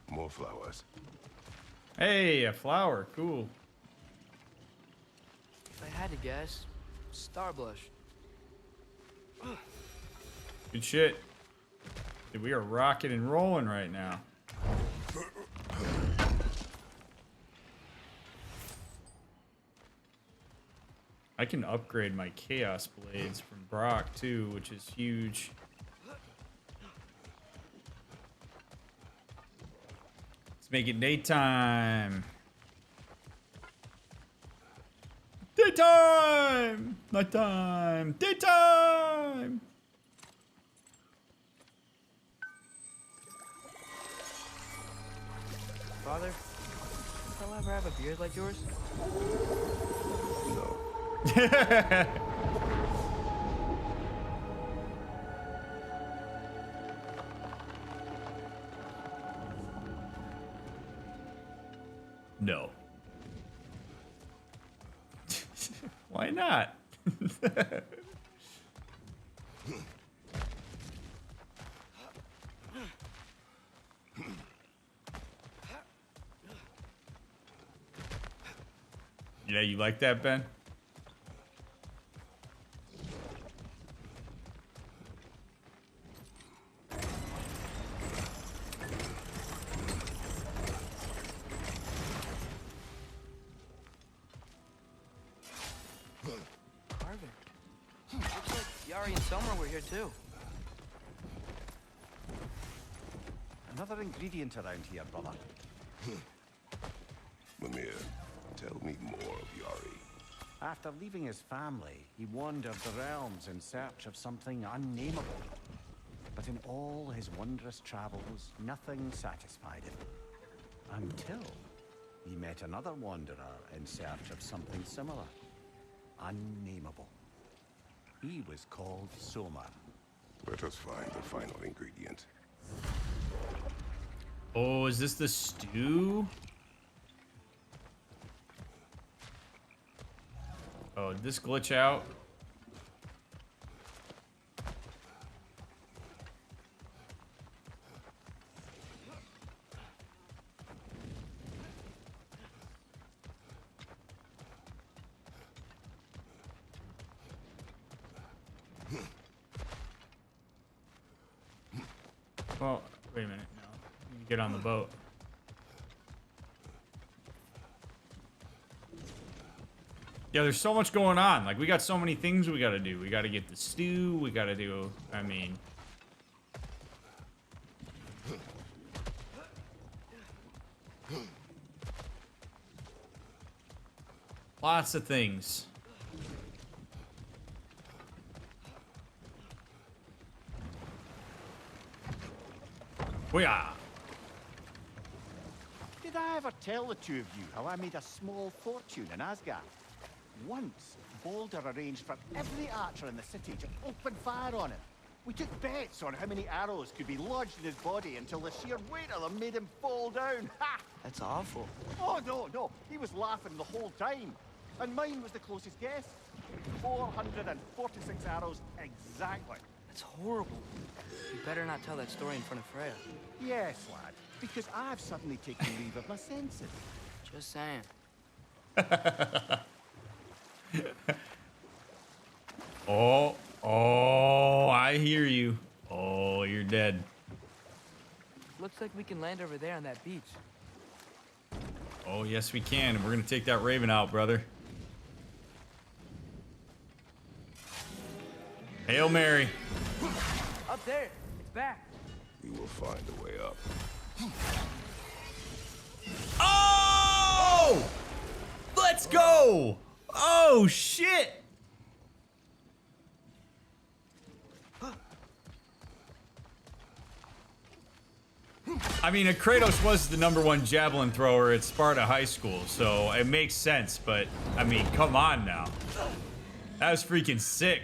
More flowers. Hey, a flower. Cool. If I had to guess, Starblush. Good shit. Dude, we are rocking and rolling right now. I can upgrade my Chaos Blades from Brock too, which is huge. Let's make it daytime. Daytime! Nighttime! Daytime! Father, did I'll ever have a beard like yours? No. No. Why not? Yeah, you like that, Ben? Carving. Looks like Yari and Selmer were here too. Another ingredient around here, brother. Mimir, tell me more of Yari. After leaving his family, he wandered the realms in search of something unnameable. But in all his wondrous travels, nothing satisfied him. Until he met another wanderer in search of something similar. Unnameable. He was called Soma. Let us find the final ingredient. Oh, is this the stew? Oh, did this glitch out? Well, wait a minute. No, you can get on the boat. Yeah, there's so much going on. Like, we got so many things we gotta do. We gotta get the stew. We gotta do, I mean... lots of things. Booyah. Did I ever tell the two of you how I made a small fortune in Asgard? Once, Balder arranged for every archer in the city to open fire on him. We took bets on how many arrows could be lodged in his body until the sheer weight of them made him fall down. Ha! That's awful. Oh, no. He was laughing the whole time. And mine was the closest guess. 446 arrows exactly. That's horrible. You better not tell that story in front of Freya. Yes, lad. Because I've suddenly taken leave of my senses. Just saying. Oh, I hear you. Oh, you're dead. Looks like we can land over there on that beach. Oh, yes, we can. We're going to take that raven out, brother. Hail Mary. Up there. It's back. We will find a way up. Oh! Let's go! Oh, shit! I mean, Kratos was the #1 javelin thrower at Sparta High School, so it makes sense, but, I mean, come on now. That was freaking sick.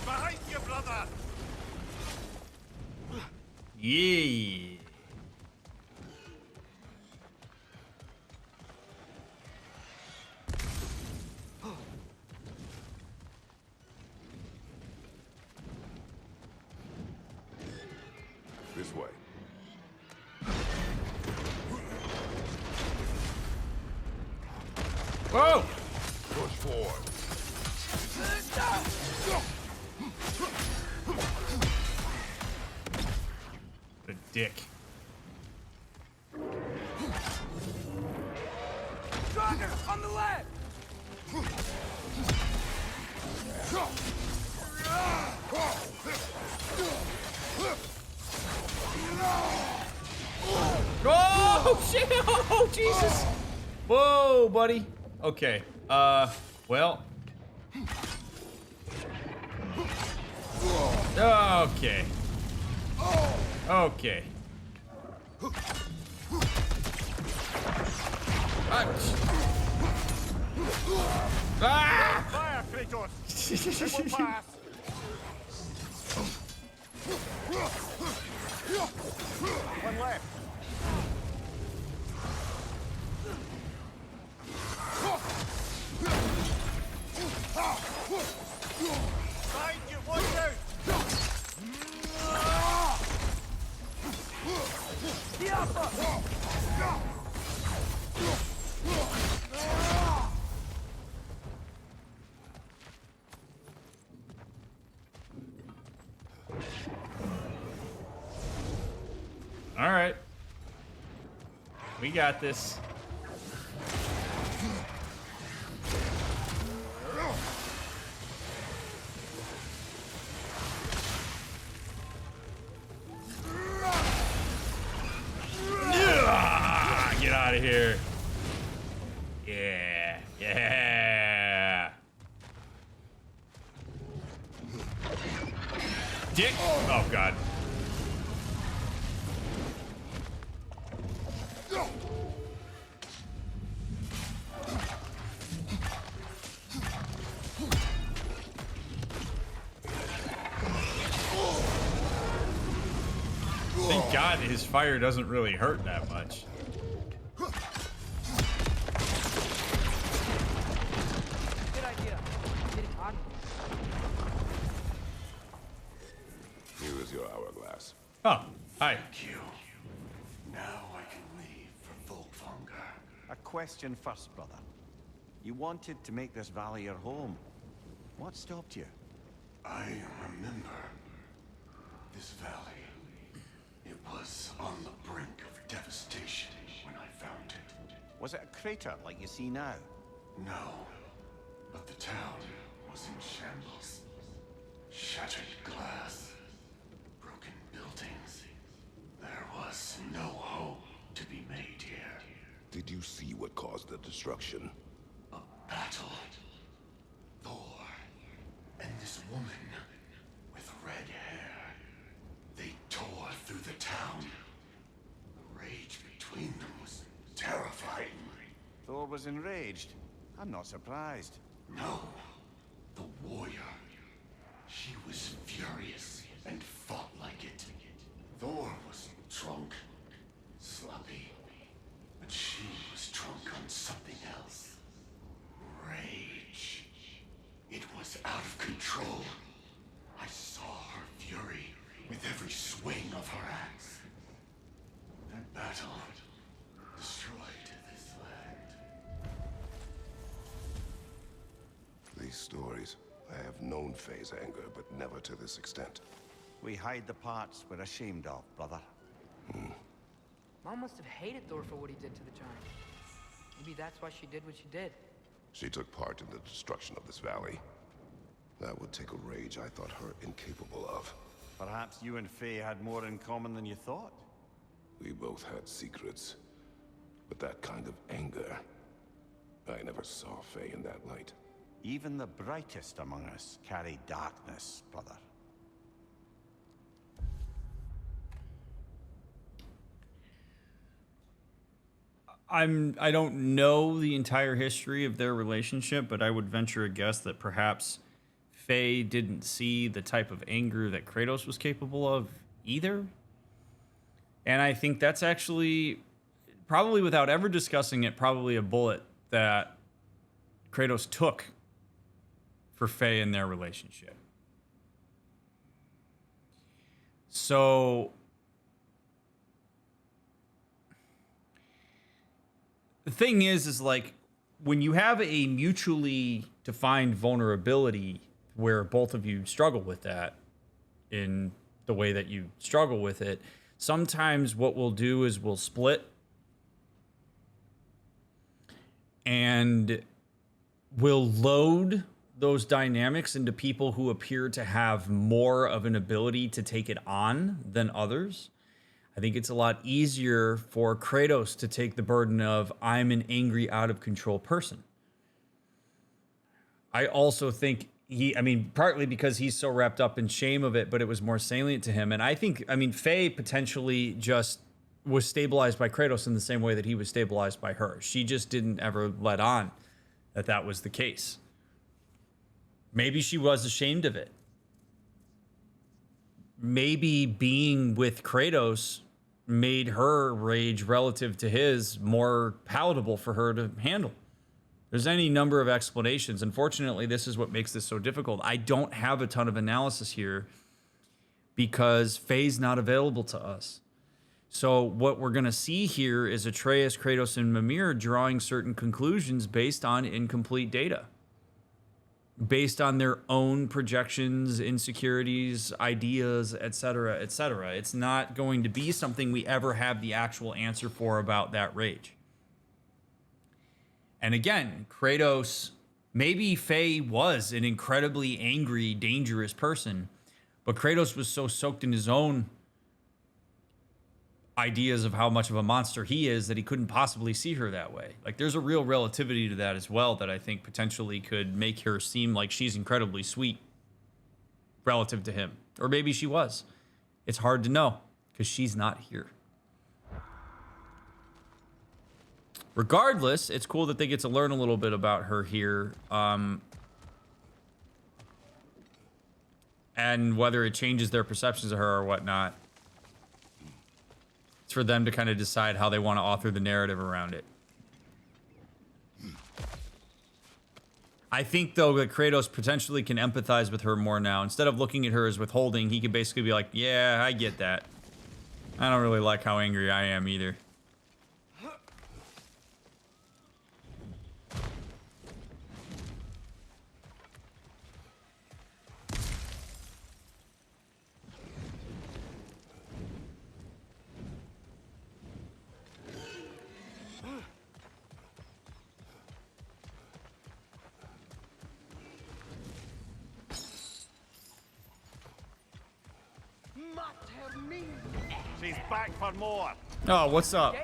Behind you, brother! Yeah. This way. Whoa! Push forward. The dick. Stronger on the left. Oh shit! Oh Jesus! Whoa, buddy. Okay. Well. Okay. Okay. Ah! Fire, Kratos! It will pass! One left. Behind you, watch out! All right. We got this. Get out of here. Yeah. Yeah. Dick. Oh, God. Thank God his fire doesn't really hurt that much. Good idea. It's getting hot. Here is your hourglass. Oh, hi. Thank you. Now I can leave for Volkvanger. A question first, brother. You wanted to make this valley your home. What stopped you? I remember this valley. It was on the brink of devastation when I found it. Was it a crater like you see now? No, but the town was in shambles. Shattered glass, broken buildings. There was no hope to be made here. Did you see what caused the destruction? A battle was enraged. I'm not surprised. No. The warrior. She was furious and fought like it. Thor was drunk, sloppy, but she was drunk on something else. Rage. It was out of control. I saw her fury with every swing of her axe. That battle destroyed this land. These stories, I have known Faye's anger, but never to this extent. We hide the parts we're ashamed of, brother. Mom must have hated Thor for what he did to the giant. Maybe that's why she did what she did. She took part in the destruction of this valley. That would take a rage I thought her incapable of. Perhaps you and Faye had more in common than you thought. We both had secrets. But that kind of anger, I never saw Faye in that light. Even the brightest among us carry darkness, brother. I don't know the entire history of their relationship, but I would venture a guess that perhaps Faye didn't see the type of anger that Kratos was capable of either. And I think that's actually, probably without ever discussing it, probably a bullet that Kratos took for Faye in their relationship. So the thing is like when you have a mutually defined vulnerability where both of you struggle with that in the way that you struggle with it, sometimes what we'll do is we'll split and we'll load those dynamics into people who appear to have more of an ability to take it on than others. I think it's a lot easier for Kratos to take the burden of, I'm an angry, out of control person. I also think partly because he's so wrapped up in shame of it, but it was more salient to him. And I think, Faye potentially just was stabilized by Kratos in the same way that he was stabilized by her. She just didn't ever let on that that was the case. Maybe she was ashamed of it. Maybe being with Kratos made her rage relative to his more palatable for her to handle. There's any number of explanations. Unfortunately, this is what makes this so difficult. I don't have a ton of analysis here because Faye's not available to us. So what we're going to see here is Atreus, Kratos, and Mimir drawing certain conclusions based on incomplete data, based on their own projections, insecurities, ideas, etc., etc. It's not going to be something we ever have the actual answer for about that rage. And again, Kratos, maybe Faye was an incredibly angry, dangerous person, but Kratos was so soaked in his own ideas of how much of a monster he is that he couldn't possibly see her that way. Like, there's a real relativity to that as well that I think potentially could make her seem like she's incredibly sweet relative to him. Or maybe she was. It's hard to know because she's not here. Regardless, it's cool that they get to learn a little bit about her here. And whether it changes their perceptions of her or whatnot, it's for them to kind of decide how they want to author the narrative around it. I think, though, that Kratos potentially can empathize with her more now. Instead of looking at her as withholding, he could basically be like, yeah, I get that. I don't really like how angry I am either. She's back for more. Oh, what's up?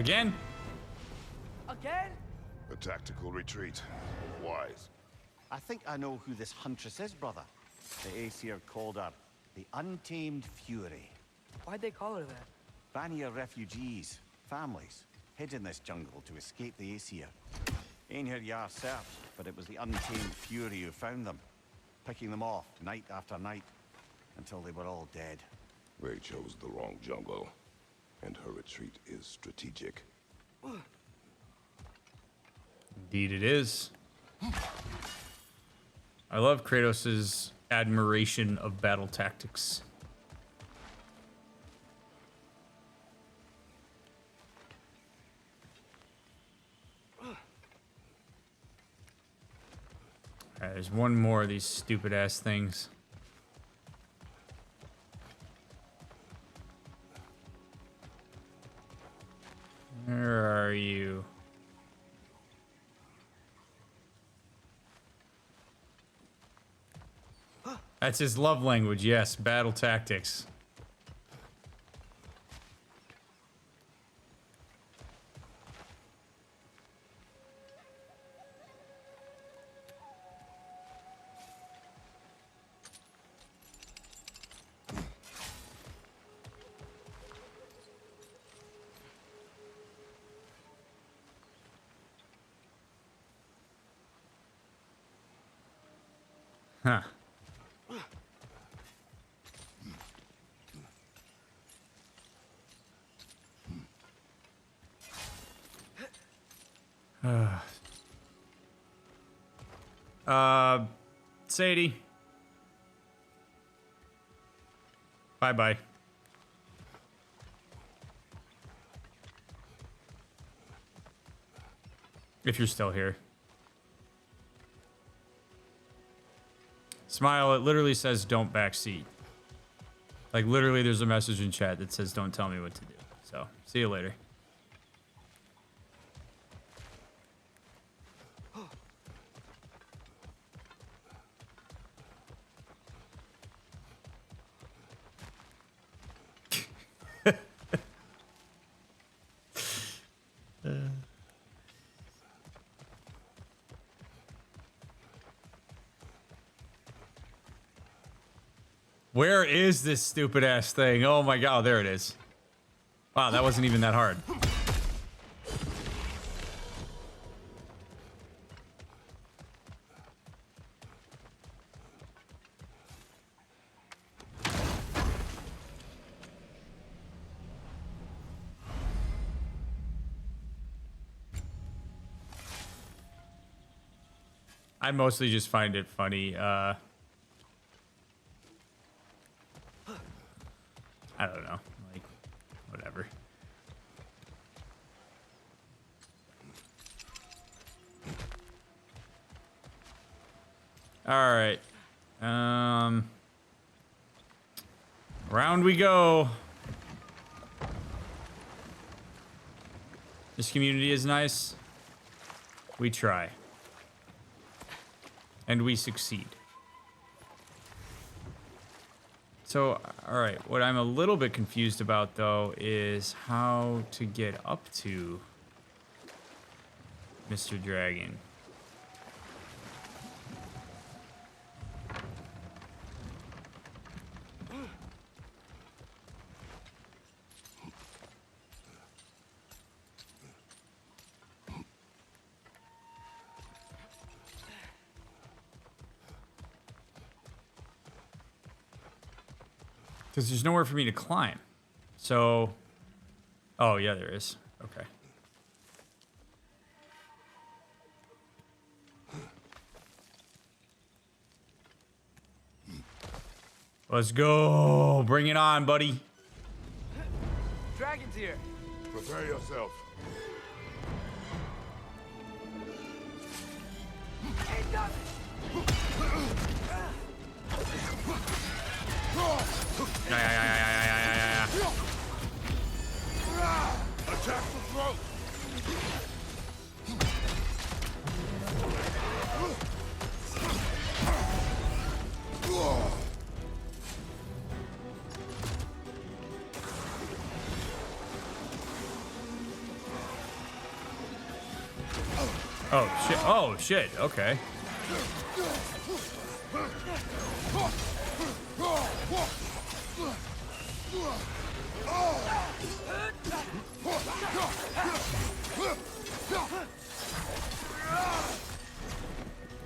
Again? Again? A tactical retreat. Wise. I think I know who this huntress is, brother. The Aesir called her the Untamed Fury. Why'd they call her that? Vanir refugees, families, hid in this jungle to escape the Aesir. Einhir Yar searched, but it was the Untamed Fury who found them, picking them off night after night, until they were all dead. They chose the wrong jungle, and her retreat is strategic. Indeed it is. I love Kratos' admiration of battle tactics. Alright, there's one more of these stupid ass things. Where are you? That's his love language, yes, battle tactics. Huh. Sadie. Bye-bye. If you're still here. Smile, it literally says don't backseat. Like, literally there's a message in chat that says don't tell me what to do. So, see you later. Where is this stupid ass thing? Oh my god, there it is. Wow, that wasn't even that hard. I mostly just find it funny. I don't know, like, whatever. All right. Round we go. This community is nice. We try. And we succeed. So, all right, what I'm a little bit confused about, though, is how to get up to Mr. Dragon. Because there's nowhere for me to climb. So, oh yeah, there is. Okay. Let's go. Bring it on, buddy. Dragon's here. Prepare yourself. Ain't nothing. Yeah. Attack the throat. Oh shit! Oh shit! Okay.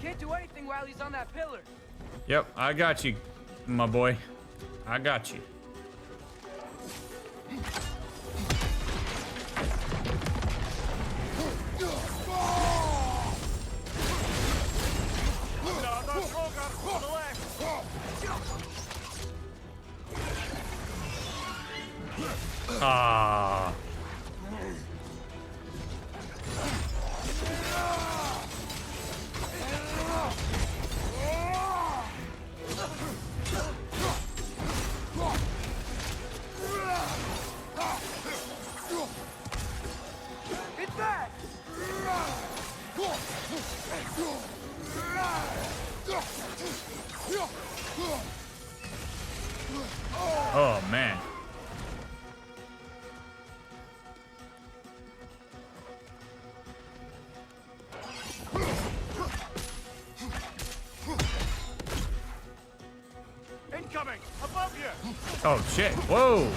Can't do anything while he's on that pillar. Yep, I got you, my boy. I got you. Ah. It's back. Oh man. Incoming! Above you! Oh shit! Whoa!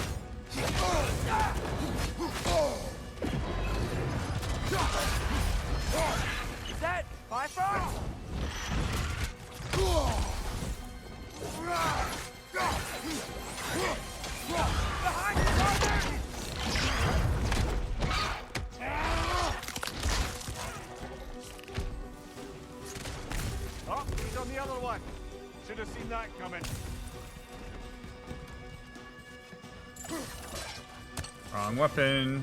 Is that Bifrost? Behind you, Arthur! Oh, he's on the other one. Should have seen that coming. Wrong weapon.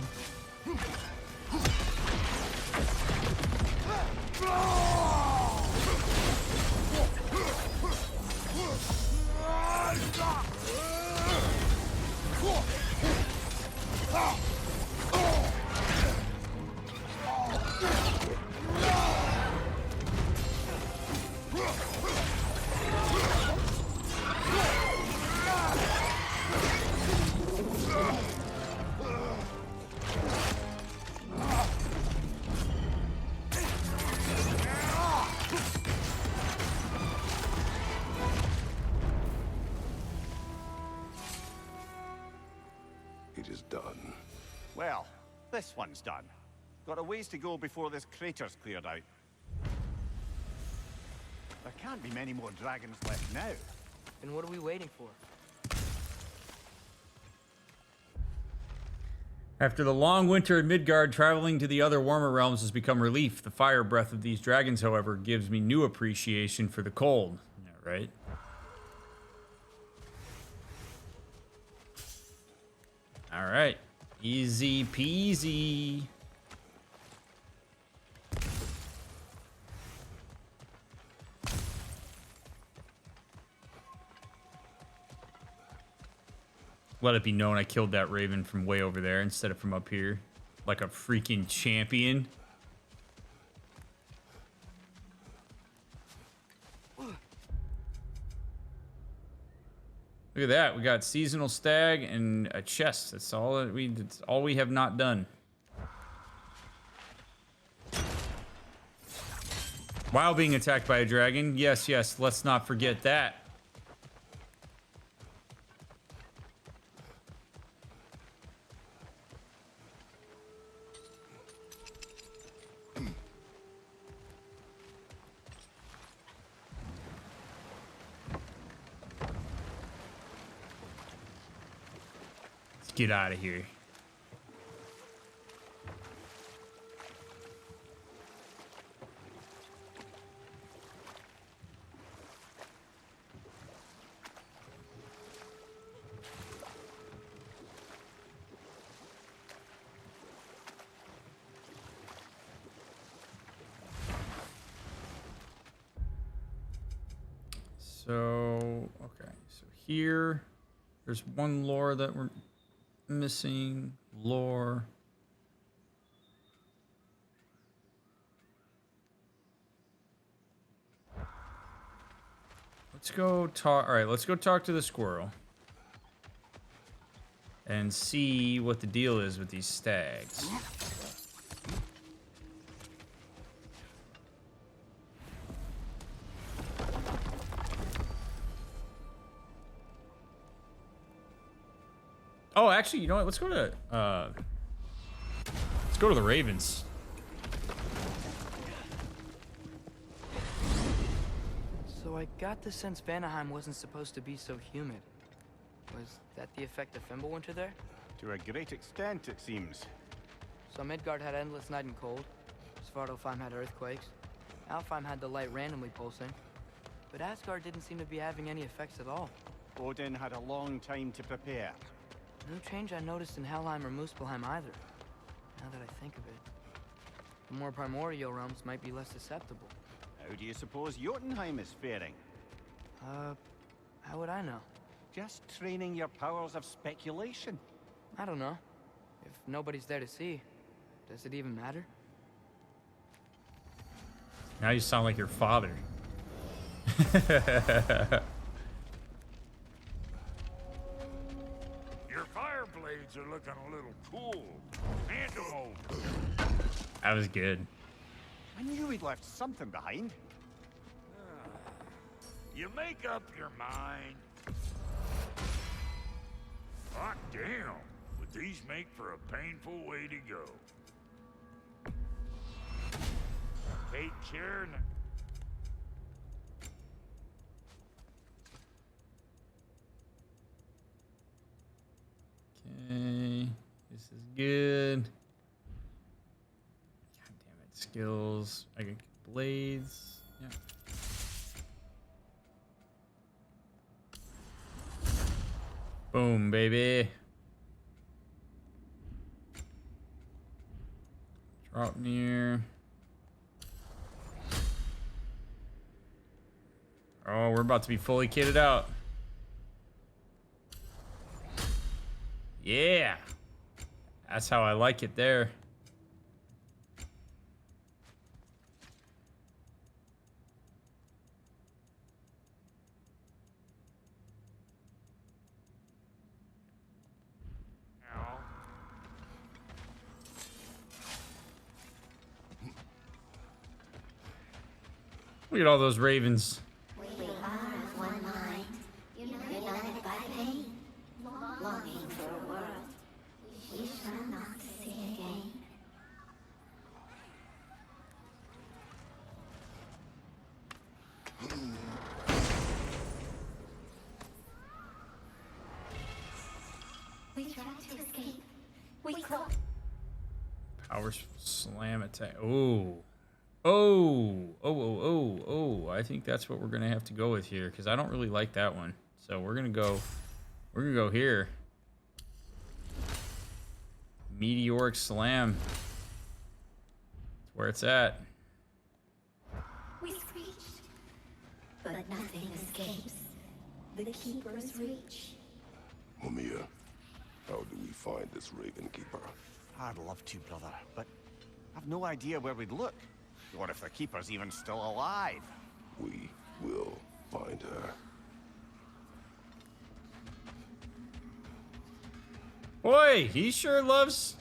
It is done. Well, this one's done. Got a ways to go before this crater's cleared out. There can't be many more dragons left now. Then what are we waiting for? After the long winter in Midgard, traveling to the other warmer realms has become relief. The fire breath of these dragons, however, gives me new appreciation for the cold. Yeah, right? All right. Easy peasy. Let it be known I killed that raven from way over there instead of from up here. Like a freaking champion. Look at that. We got seasonal stag and a chest. That's all we have not done. While being attacked by a dragon. Yes, yes. Let's not forget that. Get out of here. So, okay. So here, there's one lore that we're missing. Lore. Let's go talk. All right, let's go talk to the squirrel and see what the deal is with these stags. Oh, actually, you know what? Let's go to the Ravens. So I got the sense Anaheim wasn't supposed to be so humid. Was that the effect of Fimbulwinter there? To a great extent, it seems. So Midgard had endless night and cold. Svartalfheim had earthquakes. Alfheim had the light randomly pulsing. But Asgard didn't seem to be having any effects at all. Odin had a long time to prepare. No change I noticed in Helheim or Muspelheim either. Now that I think of it. The more primordial realms might be less susceptible. How do you suppose Jotunheim is faring? How would I know? Just training your powers of speculation. I don't know. If nobody's there to see, does it even matter? Now you sound like your father. Your fire blades are looking a little cool. Hand them over. That was good. I knew we'd left something behind. You make up your mind. Hot damn. Would these make for a painful way to go? Take care now. Okay, this is good. God damn it, skills. I can get blades. Yeah. Boom, baby. Drop near. Oh, we're about to be fully kitted out. Yeah. That's how I like it there. Look at all those ravens. We are of one mind, united by pain, longing for a world we shall not see again. We tried to escape. We clawed. Power slam attack. Oh. Oh. I think that's what we're gonna have to go with here, because I don't really like that one. So we're gonna go here. Meteoric slam. That's where it's at. We screeched, but nothing escapes the Keeper's reach. Mumia, how do we find this Raven Keeper? I'd love to, brother, but I've no idea where we'd look. Or if the Keeper's even still alive. We will find her. Boy, he sure loves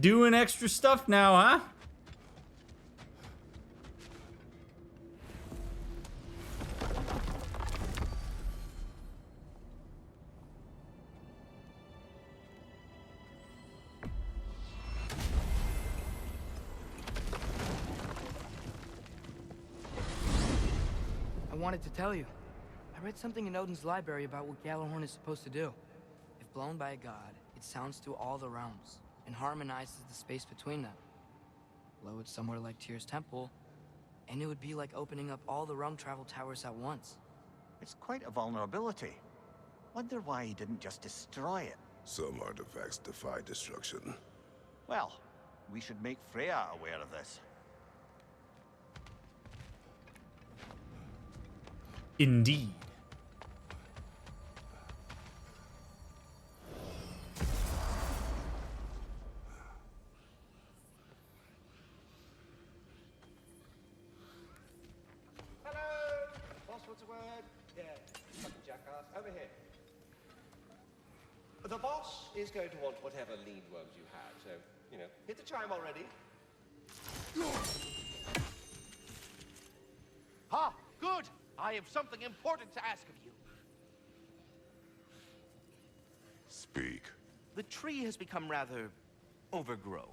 doing extra stuff now, huh? I wanted to tell you. I read something in Odin's library about what Gjallarhorn is supposed to do. If blown by a god, it sounds through all the realms and harmonizes the space between them. Blow it somewhere like Tyr's temple, and it would be like opening up all the realm travel towers at once. It's quite a vulnerability. Wonder why he didn't just destroy it. Some artifacts defy destruction. Well, we should make Freya aware of this. Indeed. Hello! Boss wants a word? Yeah, fucking jackass. Over here. The boss is going to want whatever lean worms you have, so, hit the chime already. Ha! Good! I have something important to ask of you. Speak. The tree has become rather overgrown.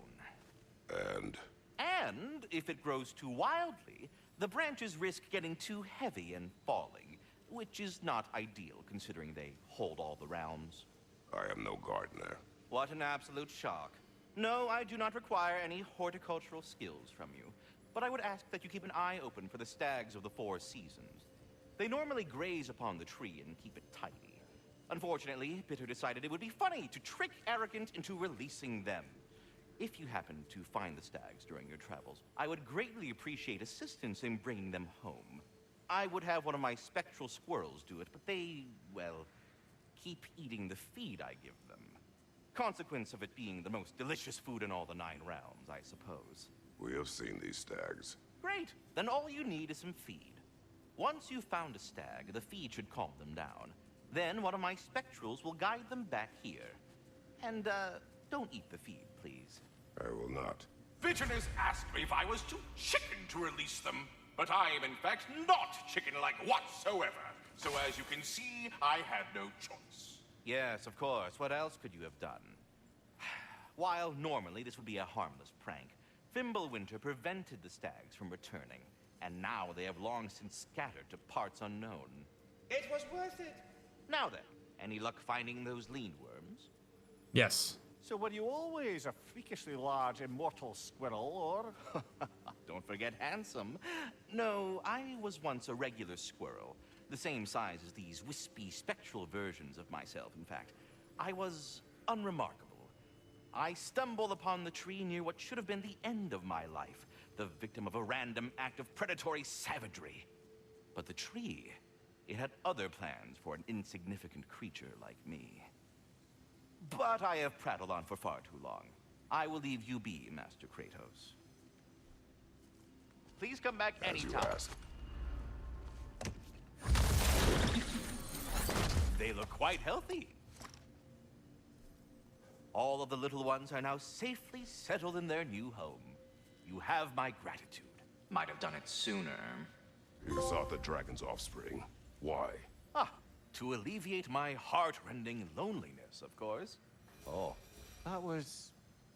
And? And if it grows too wildly, the branches risk getting too heavy and falling, which is not ideal considering they hold all the realms. I am no gardener. What an absolute shock. No, I do not require any horticultural skills from you, but I would ask that you keep an eye open for the stags of the 4 seasons. They normally graze upon the tree and keep it tidy. Unfortunately, Bitter decided it would be funny to trick Arrogant into releasing them. If you happen to find the stags during your travels, I would greatly appreciate assistance in bringing them home. I would have one of my spectral squirrels do it, but they, well, keep eating the feed I give them. Consequence of it being the most delicious food in all the 9 realms, I suppose. We have seen these stags. Great. Then all you need is some feed. Once you've found a stag, the feed should calm them down. Then one of my spectrals will guide them back here. And, don't eat the feed, please. I will not. Bitterness asked me if I was too chicken to release them, but I am in fact not chicken-like whatsoever. So as you can see, I had no choice. Yes, of course. What else could you have done? While normally this would be a harmless prank, Fimbulwinter prevented the stags from returning, and now they have long since scattered to parts unknown. It was worth it. Now then, any luck finding those lean worms? Yes. So were you always a freakishly large immortal squirrel, or? Don't forget handsome. No, I was once a regular squirrel, the same size as these wispy, spectral versions of myself, in fact. I was unremarkable. I stumbled upon the tree near what should have been the end of my life, the victim of a random act of predatory savagery. But the tree, it had other plans for an insignificant creature like me. But I have prattled on for far too long. I will leave you be, Master Kratos. Please come back anytime. They look quite healthy. All of the little ones are now safely settled in their new home. You have my gratitude. Might have done it sooner. You sought the dragon's offspring. Why? To alleviate my heart-rending loneliness, of course. Oh, that was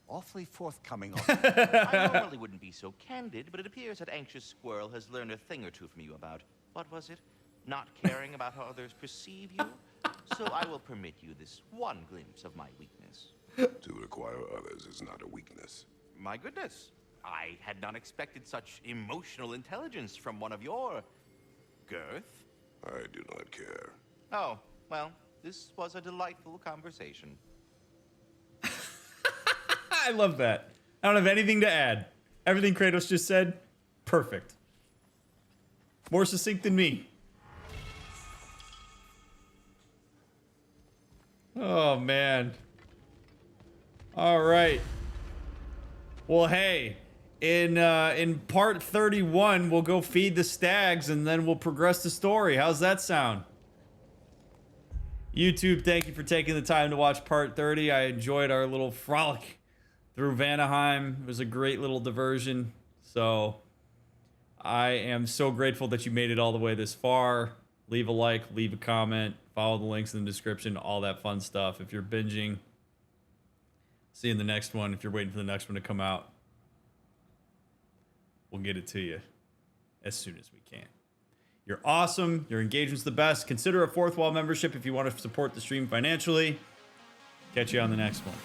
awfully forthcoming. I normally wouldn't be so candid, but it appears that Anxious Squirrel has learned a thing or two from you about, what was it? Not caring about how others perceive you. So I will permit you this one glimpse of my weakness. To require others is not a weakness. My goodness. I had not expected such emotional intelligence from one of your girth. I do not care. Oh, well, this was a delightful conversation. I love that. I don't have anything to add. Everything Kratos just said, perfect. More succinct than me. Oh, man. All right. Well, hey, in part 31, we'll go feed the stags, and then we'll progress the story. How's that sound? YouTube, thank you for taking the time to watch part 30. I enjoyed our little frolic through Anaheim. It was a great little diversion. So I am so grateful that you made it all the way this far. Leave a like, leave a comment, follow the links in the description, all that fun stuff. If you're binging, see you in the next one. If you're waiting for the next one to come out, we'll get it to you as soon as we can. You're awesome. Your engagement's the best. Consider a 4th Wall membership if you want to support the stream financially. Catch you on the next one.